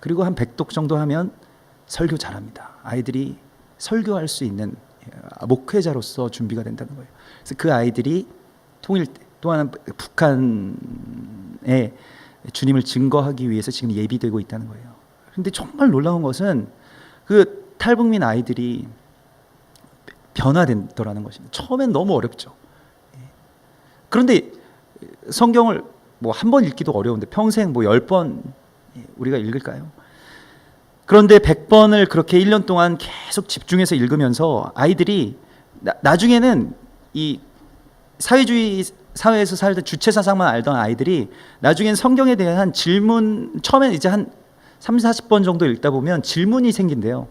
Speaker 1: 그리고 한 100독 정도 하면 설교 잘합니다. 아이들이 설교할 수 있는 목회자로서 준비가 된다는 거예요. 그래서 그 아이들이 통일 때 또 하나 북한에 주님을 증거하기 위해서 지금 예비되고 있다는 거예요. 근데 정말 놀라운 것은 그 탈북민 아이들이 변화된다라는 것입니다. 처음엔 너무 어렵죠. 그런데 성경을 뭐 한 번 읽기도 어려운데 평생 뭐 10번 우리가 읽을까요? 그런데 100번을 그렇게 1년 동안 계속 집중해서 읽으면서 아이들이 나중에는 이 사회주의 사회에서 살던 주체 사상만 알던 아이들이 나중엔 성경에 대한 질문, 처음엔 이제 한 30-40번 정도 읽다 보면 질문이 생긴대요.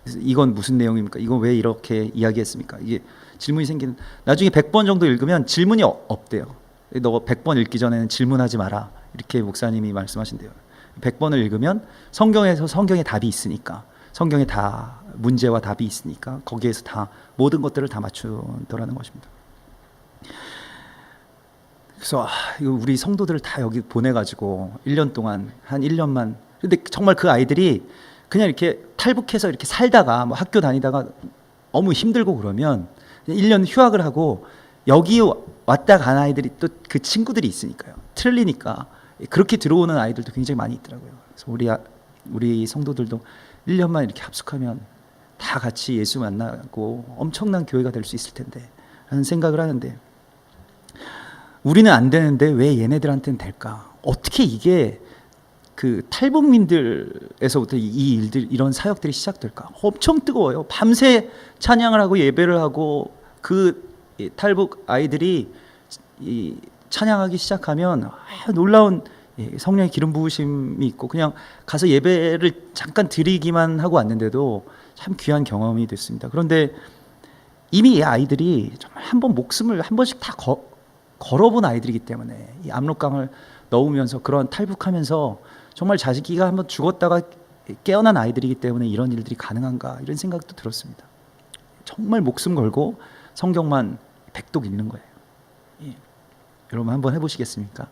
Speaker 1: 그래서 이건 무슨 내용입니까? 이건 왜 이렇게 이야기했습니까? 이게 질문이 생기는, 나중에 100번 정도 읽으면 질문이 없대요. 너 100번 읽기 전에는 질문하지 마라, 이렇게 목사님이 말씀하신대요. 100번을 읽으면 성경에서 성경에 답이 있으니까, 성경에 다 문제와 답이 있으니까 거기에서 다 모든 것들을 다 맞춘다라는 것입니다. 그래서 이거 우리 성도들을 다 여기 보내가지고 1년 동안, 한 1년만, 근데 정말 그 아이들이 그냥 이렇게 탈북해서 이렇게 살다가 뭐 학교 다니다가 너무 힘들고 그러면 1년 휴학을 하고 여기 왔다 간 아이들이 또 그 친구들이 있으니까요. 틀리니까 그렇게 들어오는 아이들도 굉장히 많이 있더라고요. 그래서 우리 성도들도 1년만 이렇게 합숙하면 다 같이 예수 만나고 엄청난 교회가 될 수 있을 텐데 라는 생각을 하는데, 우리는 안 되는데 왜 얘네들한테는 될까? 어떻게 이게 그 탈북민들에서부터 이 일들, 이런 사역들이 시작될까? 엄청 뜨거워요. 밤새 찬양을 하고 예배를 하고 그 탈북 아이들이 이 찬양하기 시작하면 놀라운 성령의 기름 부으심이 있고, 그냥 가서 예배를 잠깐 드리기만 하고 왔는데도 참 귀한 경험이 됐습니다. 그런데 이미 이 아이들이 정말 한번 목숨을 한 번씩 다 걸어본 아이들이기 때문에, 이 압록강을 넣으면서 그런 탈북하면서 정말 자기가 한번 죽었다가 깨어난 아이들이기 때문에 이런 일들이 가능한가, 이런 생각도 들었습니다. 정말 목숨 걸고 성경만 백독 읽는 거예요. 예. 여러분 한번 해보시겠습니까?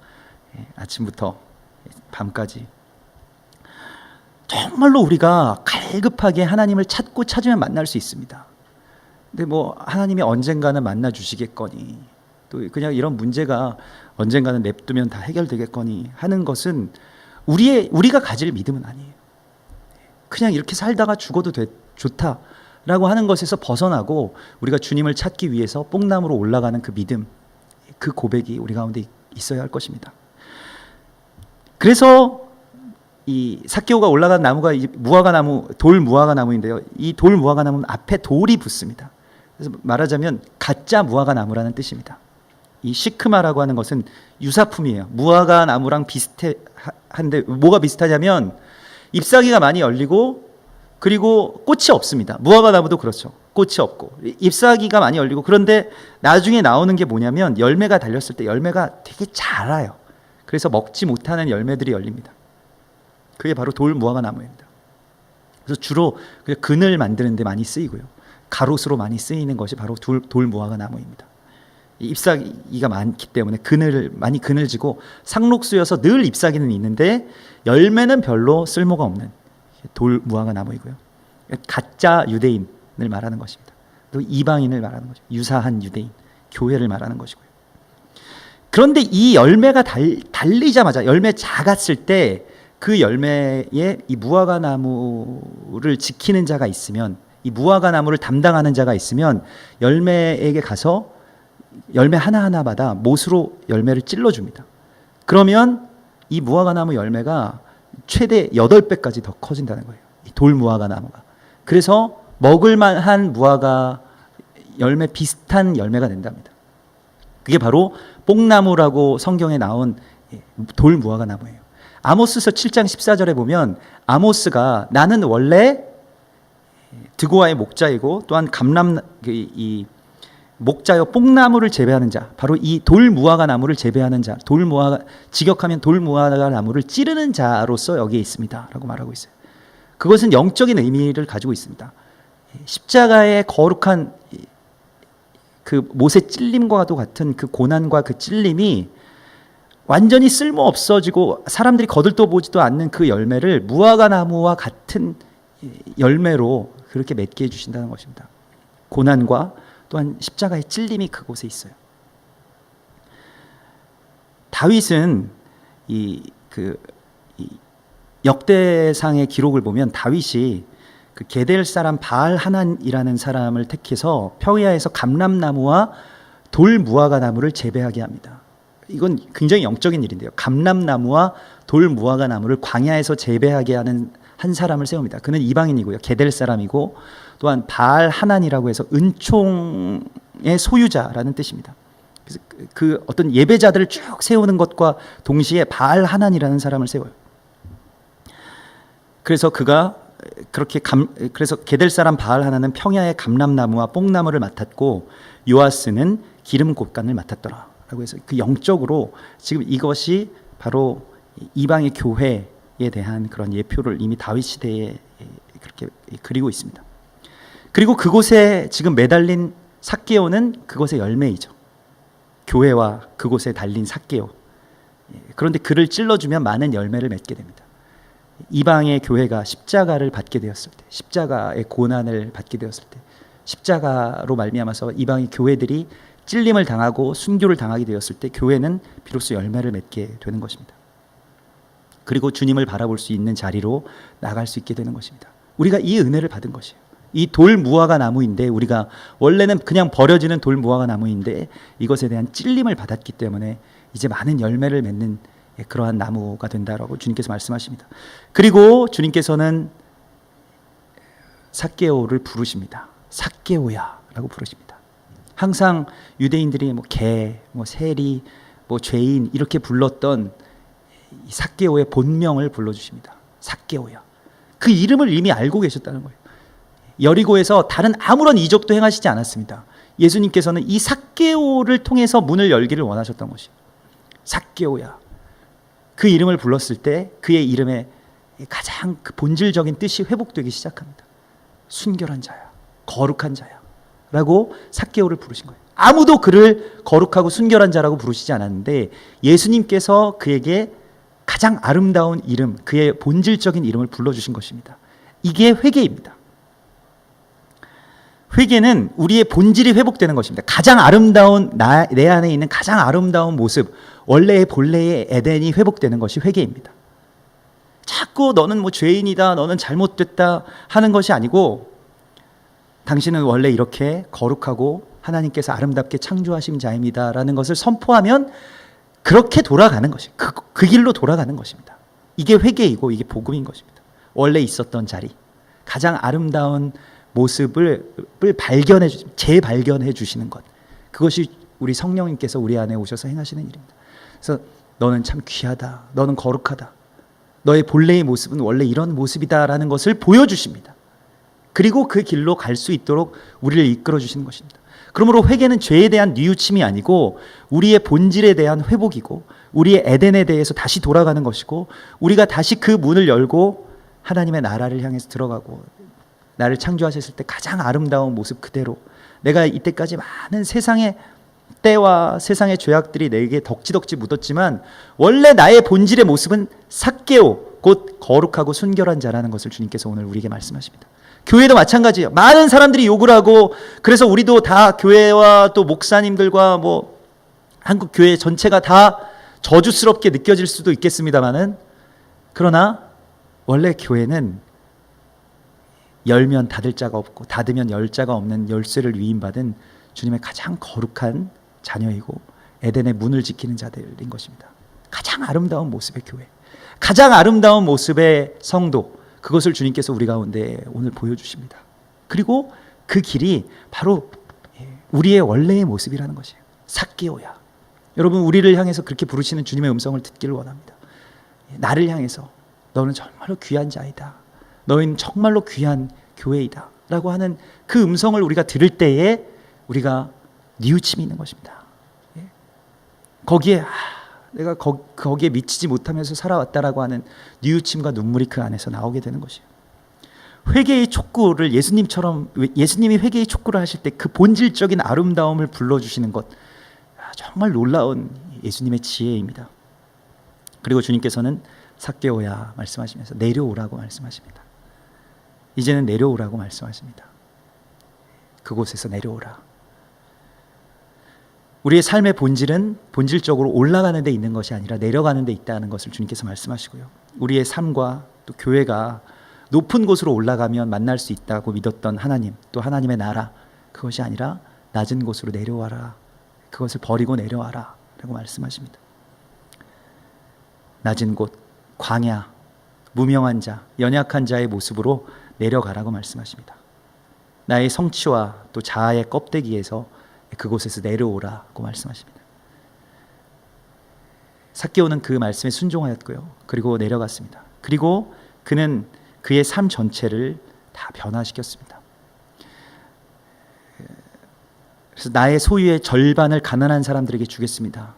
Speaker 1: 예. 아침부터 밤까지 정말로 우리가 갈급하게 하나님을 찾고 찾으면 만날 수 있습니다. 근데 뭐 하나님이 언젠가는 만나 주시겠거니, 또 그냥 이런 문제가 언젠가는 냅두면 다 해결되겠거니 하는 것은 우리가 가질 믿음은 아니에요. 그냥 이렇게 살다가 죽어도 좋다라고 하는 것에서 벗어나고 우리가 주님을 찾기 위해서 뽕나무로 올라가는 그 믿음, 그 고백이 우리 가운데 있어야 할 것입니다. 그래서 이 삭개오가 올라간 나무가 무화과 나무, 돌 무화과 나무인데요. 이 돌 무화과 나무는 앞에 돌이 붙습니다. 그래서 말하자면 가짜 무화과 나무라는 뜻입니다. 이 시크마라고 하는 것은 유사품이에요. 무화과 나무랑 비슷한데 뭐가 비슷하냐면 잎사귀가 많이 열리고 그리고 꽃이 없습니다. 무화과 나무도 그렇죠. 꽃이 없고 잎사귀가 많이 열리고, 그런데 나중에 나오는 게 뭐냐면 열매가 달렸을 때 열매가 되게 자라요. 그래서 먹지 못하는 열매들이 열립니다. 그게 바로 돌 무화과 나무입니다. 그래서 주로 그늘 만드는 데 많이 쓰이고요. 가로수로 많이 쓰이는 것이 바로 돌 무화과 나무입니다. 잎사귀가 많기 때문에 많이 그늘지고 상록수여서 늘 잎사귀는 있는데 열매는 별로 쓸모가 없는 돌 무화과 나무이고요. 가짜 유대인을 말하는 것입니다. 또 이방인을 말하는 거죠. 유사한 유대인, 교회를 말하는 것이고요. 그런데 이 열매가 달리자마자, 열매 작았을 때 그 열매에 이 무화과 나무를 지키는 자가 있으면, 이 무화과 나무를 담당하는 자가 있으면 열매에게 가서 열매 하나하나마다 못으로 열매를 찔러줍니다. 그러면 이 무화과 나무 열매가 최대 8배까지 더 커진다는 거예요. 이 돌 무화과 나무가. 그래서 먹을만한 무화과 열매 비슷한 열매가 된답니다. 그게 바로 뽕나무라고 성경에 나온 돌 무화과 나무예요. 아모스서 7장 14절에 보면 아모스가 나는 원래 드고아의 목자이고 또한 이 목자여 뽕나무를 재배하는 자, 바로 이 돌 무화과 나무를 재배하는 자, 직역하면 돌 무화과 나무를 찌르는 자로서 여기에 있습니다라고 말하고 있어요. 그것은 영적인 의미를 가지고 있습니다. 십자가의 거룩한 그 못의 찔림과도 같은 그 고난과 그 찔림이 완전히 쓸모 없어지고 사람들이 거들떠보지도 않는 그 열매를 무화과 나무와 같은 열매로 그렇게 맺게 해주신다는 것입니다. 고난과 또한 십자가의 찔림이 그곳에 있어요. 다윗은 역대상의 기록을 보면 다윗이 그 게델 사람 바알 하난이라는 사람을 택해서 평야에서 감람나무와 돌 무화과 나무를 재배하게 합니다. 이건 굉장히 영적인 일인데요. 감람나무와 돌 무화과 나무를 광야에서 재배하게 하는 한 사람을 세웁니다. 그는 이방인이고요. 게델 사람이고 또한 바알 하난이라고 해서 은총의 소유자라는 뜻입니다. 그래서 그 어떤 예배자들을 쭉 세우는 것과 동시에 바알 하난이라는 사람을 세워요. 그래서 그가 그래서 게델 사람 바알 하나는 평야의 감람나무와 뽕나무를 맡았고 요아스는 기름 곶간을 맡았더라라고 해서 그 영적으로 지금 이것이 바로 이방의 교회에 대한 그런 예표를 이미 다윗 시대에 그렇게 그리고 있습니다. 그리고 그곳에 지금 매달린 삭개오는 그것의 열매이죠. 교회와 그곳에 달린 삭개오. 그런데 그를 찔러주면 많은 열매를 맺게 됩니다. 이방의 교회가 십자가를 받게 되었을 때, 십자가의 고난을 받게 되었을 때, 십자가로 말미암아서 이방의 교회들이 찔림을 당하고 순교를 당하게 되었을 때 교회는 비로소 열매를 맺게 되는 것입니다. 그리고 주님을 바라볼 수 있는 자리로 나갈 수 있게 되는 것입니다. 우리가 이 은혜를 받은 것이에요. 이 돌 무화과 나무인데 우리가 원래는 그냥 버려지는 돌 무화과 나무인데 이것에 대한 찔림을 받았기 때문에 이제 많은 열매를 맺는 그러한 나무가 된다라고 주님께서 말씀하십니다. 그리고 주님께서는 삭개오를 부르십니다. 삭개오야라고 부르십니다. 항상 유대인들이 뭐 개, 뭐 세리, 뭐 죄인 이렇게 불렀던 이 삭개오의 본명을 불러주십니다. 삭개오야. 그 이름을 이미 알고 계셨다는 거예요. 여리고에서 다른 아무런 이적도 행하시지 않았습니다. 예수님께서는 이 삭개오를 통해서 문을 열기를 원하셨던 것이에요. 삭개오야. 그 이름을 불렀을 때 그의 이름의 가장 그 본질적인 뜻이 회복되기 시작합니다. 순결한 자야, 거룩한 자야 라고 삭개오를 부르신 거예요. 아무도 그를 거룩하고 순결한 자라고 부르시지 않았는데 예수님께서 그에게 가장 아름다운 이름, 그의 본질적인 이름을 불러주신 것입니다. 이게 회개입니다. 회개는 우리의 본질이 회복되는 것입니다. 가장 아름다운 내 안에 있는 가장 아름다운 모습, 원래의 본래의 에덴이 회복되는 것이 회개입니다. 자꾸 너는 뭐 죄인이다, 너는 잘못됐다 하는 것이 아니고 당신은 원래 이렇게 거룩하고 하나님께서 아름답게 창조하신 자입니다라는 것을 선포하면 그렇게 돌아가는 것이 그 길로 돌아가는 것입니다. 이게 회개이고 이게 복음인 것입니다. 원래 있었던 자리, 가장 아름다운 모습을 재발견해 주시는 것, 그것이 우리 성령님께서 우리 안에 오셔서 행하시는 일입니다. 그래서 너는 참 귀하다, 너는 거룩하다, 너의 본래의 모습은 원래 이런 모습이다라는 것을 보여주십니다. 그리고 그 길로 갈 수 있도록 우리를 이끌어 주시는 것입니다. 그러므로 회개는 죄에 대한 뉘우침이 아니고 우리의 본질에 대한 회복이고 우리의 에덴에 대해서 다시 돌아가는 것이고 우리가 다시 그 문을 열고 하나님의 나라를 향해서 들어가고 나를 창조하셨을 때 가장 아름다운 모습 그대로 내가 이때까지 많은 세상의 때와 세상의 죄악들이 내게 덕지덕지 묻었지만 원래 나의 본질의 모습은 삭개오, 곧 거룩하고 순결한 자라는 것을 주님께서 오늘 우리에게 말씀하십니다. 교회도 마찬가지예요. 많은 사람들이 욕을 하고 그래서 우리도 다 교회와 또 목사님들과 뭐 한국 교회 전체가 다 저주스럽게 느껴질 수도 있겠습니다만은 그러나 원래 교회는 열면 닫을 자가 없고 닫으면 열 자가 없는 열쇠를 위임받은 주님의 가장 거룩한 자녀이고 에덴의 문을 지키는 자들인 것입니다. 가장 아름다운 모습의 교회, 가장 아름다운 모습의 성도, 그것을 주님께서 우리 가운데 오늘 보여주십니다. 그리고 그 길이 바로 우리의 원래의 모습이라는 것이에요. 삭개오야. 여러분, 우리를 향해서 그렇게 부르시는 주님의 음성을 듣기를 원합니다. 나를 향해서 너는 정말로 귀한 자이다, 너희는 정말로 귀한 교회이다 라고 하는 그 음성을 우리가 들을 때에 우리가 뉘우침이 있는 것입니다. 거기에 내가 거기에 미치지 못하면서 살아왔다라고 하는 뉘우침과 눈물이 그 안에서 나오게 되는 것이에요. 회개의 촉구를 예수님이 회개의 촉구를 하실 때 그 본질적인 아름다움을 불러주시는 것, 정말 놀라운 예수님의 지혜입니다. 그리고 주님께서는 삭개오야 말씀하시면서 내려오라고 말씀하십니다. 이제는 내려오라고 말씀하십니다. 그곳에서 내려오라. 우리의 삶의 본질은 본질적으로 올라가는 데 있는 것이 아니라 내려가는 데 있다는 것을 주님께서 말씀하시고요. 우리의 삶과 또 교회가 높은 곳으로 올라가면 만날 수 있다고 믿었던 하나님, 또 하나님의 나라, 그것이 아니라 낮은 곳으로 내려와라. 그것을 버리고 내려와라 라고 말씀하십니다. 낮은 곳, 광야, 무명한 자, 연약한 자의 모습으로 내려가라고 말씀하십니다. 나의 성취와 또 자아의 껍데기에서 그곳에서 내려오라고 말씀하십니다. 삭개오는 그 말씀에 순종하였고요. 그리고 내려갔습니다. 그리고 그는 그의 삶 전체를 다 변화시켰습니다. 그래서 나의 소유의 절반을 가난한 사람들에게 주겠습니다.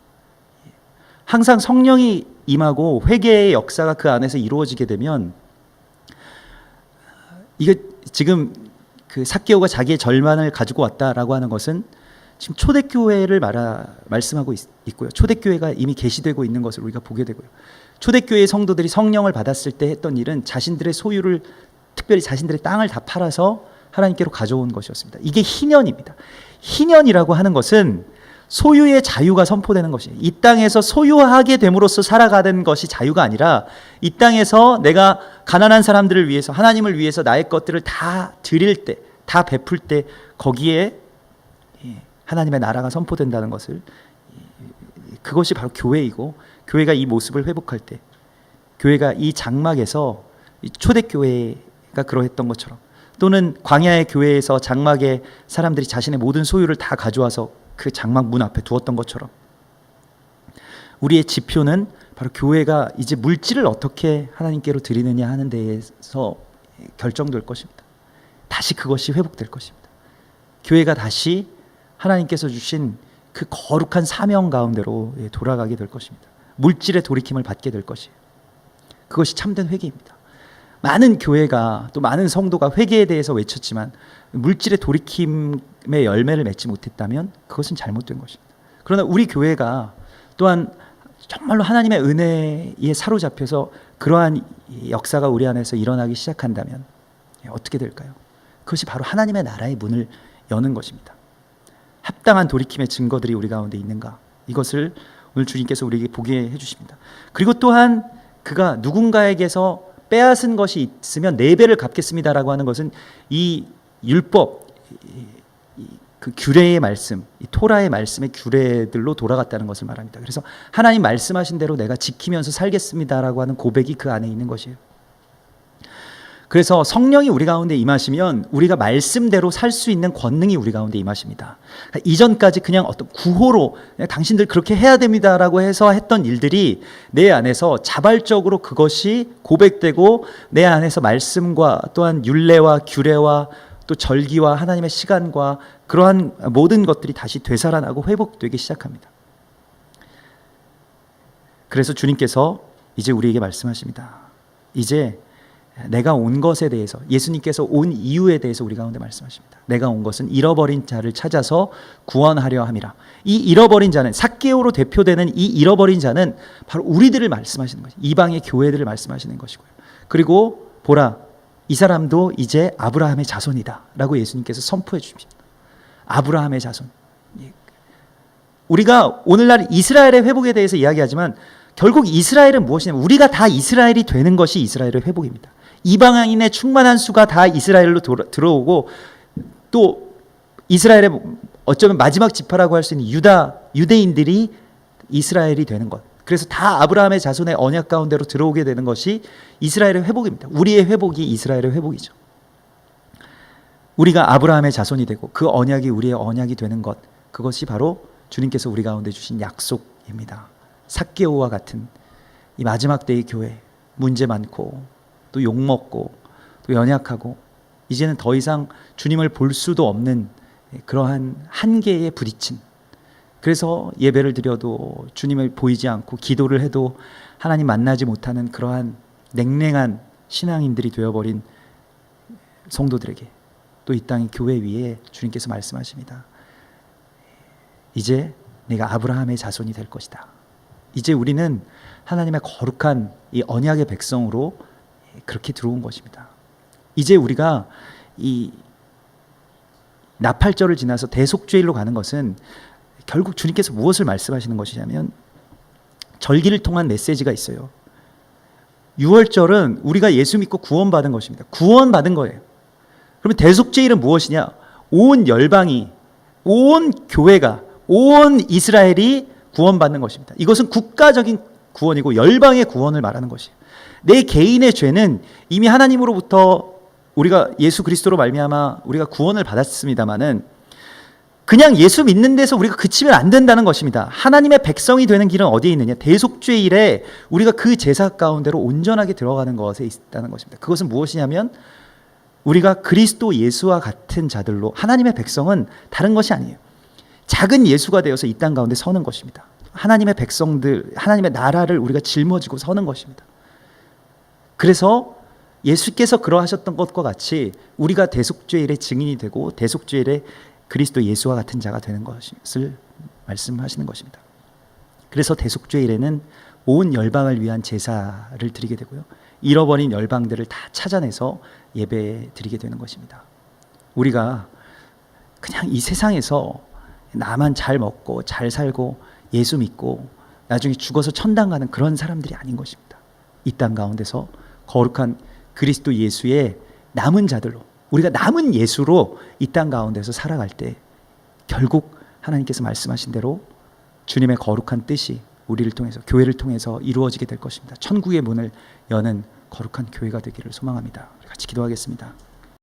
Speaker 1: 항상 성령이 임하고 회개의 역사가 그 안에서 이루어지게 되면, 이게 지금 그 삭개오가 자기의 절반을 가지고 왔다라고 하는 것은 지금 초대교회를 말씀하고 있고요. 초대교회가 이미 계시되고 있는 것을 우리가 보게 되고요. 초대교회의 성도들이 성령을 받았을 때 했던 일은 자신들의 소유를, 특별히 자신들의 땅을 다 팔아서 하나님께로 가져온 것이었습니다. 이게 희년입니다. 희년이라고 하는 것은 소유의 자유가 선포되는 것이에요. 이 땅에서 소유하게 됨으로써 살아가는 것이 자유가 아니라, 이 땅에서 내가 가난한 사람들을 위해서, 하나님을 위해서 나의 것들을 다 드릴 때, 다 베풀 때 거기에 하나님의 나라가 선포된다는 것을, 그것이 바로 교회이고, 교회가 이 모습을 회복할 때, 교회가 이 장막에서, 초대교회가 그러했던 것처럼, 또는 광야의 교회에서 장막에 사람들이 자신의 모든 소유를 다 가져와서 그 장막 문 앞에 두었던 것처럼, 우리의 지표는 바로 교회가 이제 물질을 어떻게 하나님께로 드리느냐 하는 데에서 결정될 것입니다. 다시 그것이 회복될 것입니다. 교회가 다시 하나님께서 주신 그 거룩한 사명 가운데로 돌아가게 될 것입니다. 물질의 돌이킴을 받게 될 것이에요. 그것이 참된 회개입니다. 많은 교회가, 또 많은 성도가 회개에 대해서 외쳤지만 물질의 돌이킴의 열매를 맺지 못했다면 그것은 잘못된 것입니다. 그러나 우리 교회가 또한 정말로 하나님의 은혜에 사로잡혀서 그러한 역사가 우리 안에서 일어나기 시작한다면 어떻게 될까요? 그것이 바로 하나님의 나라의 문을 여는 것입니다. 합당한 돌이킴의 증거들이 우리 가운데 있는가, 이것을 오늘 주님께서 우리에게 보게 해주십니다. 그리고 또한 그가 누군가에게서 빼앗은 것이 있으면 4배를 갚겠습니다라고 하는 것은 이 율법, 그 규례의 말씀, 이 토라의 말씀의 규례들로 돌아갔다는 것을 말합니다. 그래서 하나님 말씀하신 대로 내가 지키면서 살겠습니다라고 하는 고백이 그 안에 있는 것이에요. 그래서 성령이 우리 가운데 임하시면 우리가 말씀대로 살 수 있는 권능이 우리 가운데 임하십니다. 이전까지 그냥 어떤 구호로 그냥 당신들 그렇게 해야 됩니다라고 해서 했던 일들이 내 안에서 자발적으로 그것이 고백되고, 내 안에서 말씀과 또한 율례와 규례와 또 절기와 하나님의 시간과 그러한 모든 것들이 다시 되살아나고 회복되기 시작합니다. 그래서 주님께서 이제 우리에게 말씀하십니다. 이제 내가 온 것에 대해서, 예수님께서 온 이유에 대해서 우리 가운데 말씀하십니다. 내가 온 것은 잃어버린 자를 찾아서 구원하려 함이라. 이 잃어버린 자는, 삭개오로 대표되는 이 잃어버린 자는 바로 우리들을 말씀하시는 것이에요. 이방의 교회들을 말씀하시는 것이고요. 그리고 보라, 이 사람도 이제 아브라함의 자손이다 라고 예수님께서 선포해 주십니다. 아브라함의 자손. 우리가 오늘날 이스라엘의 회복에 대해서 이야기하지만 결국 이스라엘은 무엇이냐면, 우리가 다 이스라엘이 되는 것이 이스라엘의 회복입니다. 이방인의 충만한 수가 다 이스라엘로 들어오고, 또 이스라엘의 어쩌면 마지막 지파라고 할 수 있는 유대인들이 이스라엘이 되는 것, 그래서 다 아브라함의 자손의 언약 가운데로 들어오게 되는 것이 이스라엘의 회복입니다. 우리의 회복이 이스라엘의 회복이죠. 우리가 아브라함의 자손이 되고 그 언약이 우리의 언약이 되는 것, 그것이 바로 주님께서 우리 가운데 주신 약속입니다. 삭개오와 같은 이 마지막 때의 교회, 문제 많고 또 욕먹고 또 연약하고 이제는 더 이상 주님을 볼 수도 없는 그러한 한계에 부딪힌, 그래서 예배를 드려도 주님을 보이지 않고 기도를 해도 하나님 만나지 못하는 그러한 냉랭한 신앙인들이 되어버린 성도들에게, 또 이 땅의 교회 위에 주님께서 말씀하십니다. 이제 내가 아브라함의 자손이 될 것이다. 이제 우리는 하나님의 거룩한 이 언약의 백성으로 그렇게 들어온 것입니다. 이제 우리가 이 나팔절을 지나서 대속죄일로 가는 것은 결국 주님께서 무엇을 말씀하시는 것이냐면, 절기를 통한 메시지가 있어요. 유월절은 우리가 예수 믿고 구원받은 것입니다. 구원받은 거예요. 그러면 대속죄일은 무엇이냐? 온 열방이, 온 교회가, 온 이스라엘이 구원받는 것입니다. 이것은 국가적인 구원이고 열방의 구원을 말하는 것이에요. 내 개인의 죄는 이미 하나님으로부터 우리가 예수 그리스도로 말미암아 우리가 구원을 받았습니다마는 그냥 예수 믿는 데서 우리가 그치면 안 된다는 것입니다. 하나님의 백성이 되는 길은 어디에 있느냐? 대속죄일에 우리가 그 제사 가운데로 온전하게 들어가는 것에 있다는 것입니다. 그것은 무엇이냐면 우리가 그리스도 예수와 같은 자들로, 하나님의 백성은 다른 것이 아니에요. 작은 예수가 되어서 이 땅 가운데 서는 것입니다. 하나님의 백성들, 하나님의 나라를 우리가 짊어지고 서는 것입니다. 그래서 예수께서 그러하셨던 것과 같이 우리가 대속죄일의 증인이 되고 대속죄일에 그리스도 예수와 같은 자가 되는 것을 말씀하시는 것입니다. 그래서 대속죄일에는 온 열방을 위한 제사를 드리게 되고요, 잃어버린 열방들을 다 찾아내서 예배 드리게 되는 것입니다. 우리가 그냥 이 세상에서 나만 잘 먹고 잘 살고 예수 믿고 나중에 죽어서 천당 가는 그런 사람들이 아닌 것입니다. 이 땅 가운데서 거룩한 그리스도 예수의 남은 자들로, 우리가 남은 예수로 이 땅 가운데서 살아갈 때 결국 하나님께서 말씀하신 대로 주님의 거룩한 뜻이 우리를 통해서, 교회를 통해서 이루어지게 될 것입니다. 천국의 문을 여는 거룩한 교회가 되기를 소망합니다. 같이 기도하겠습니다.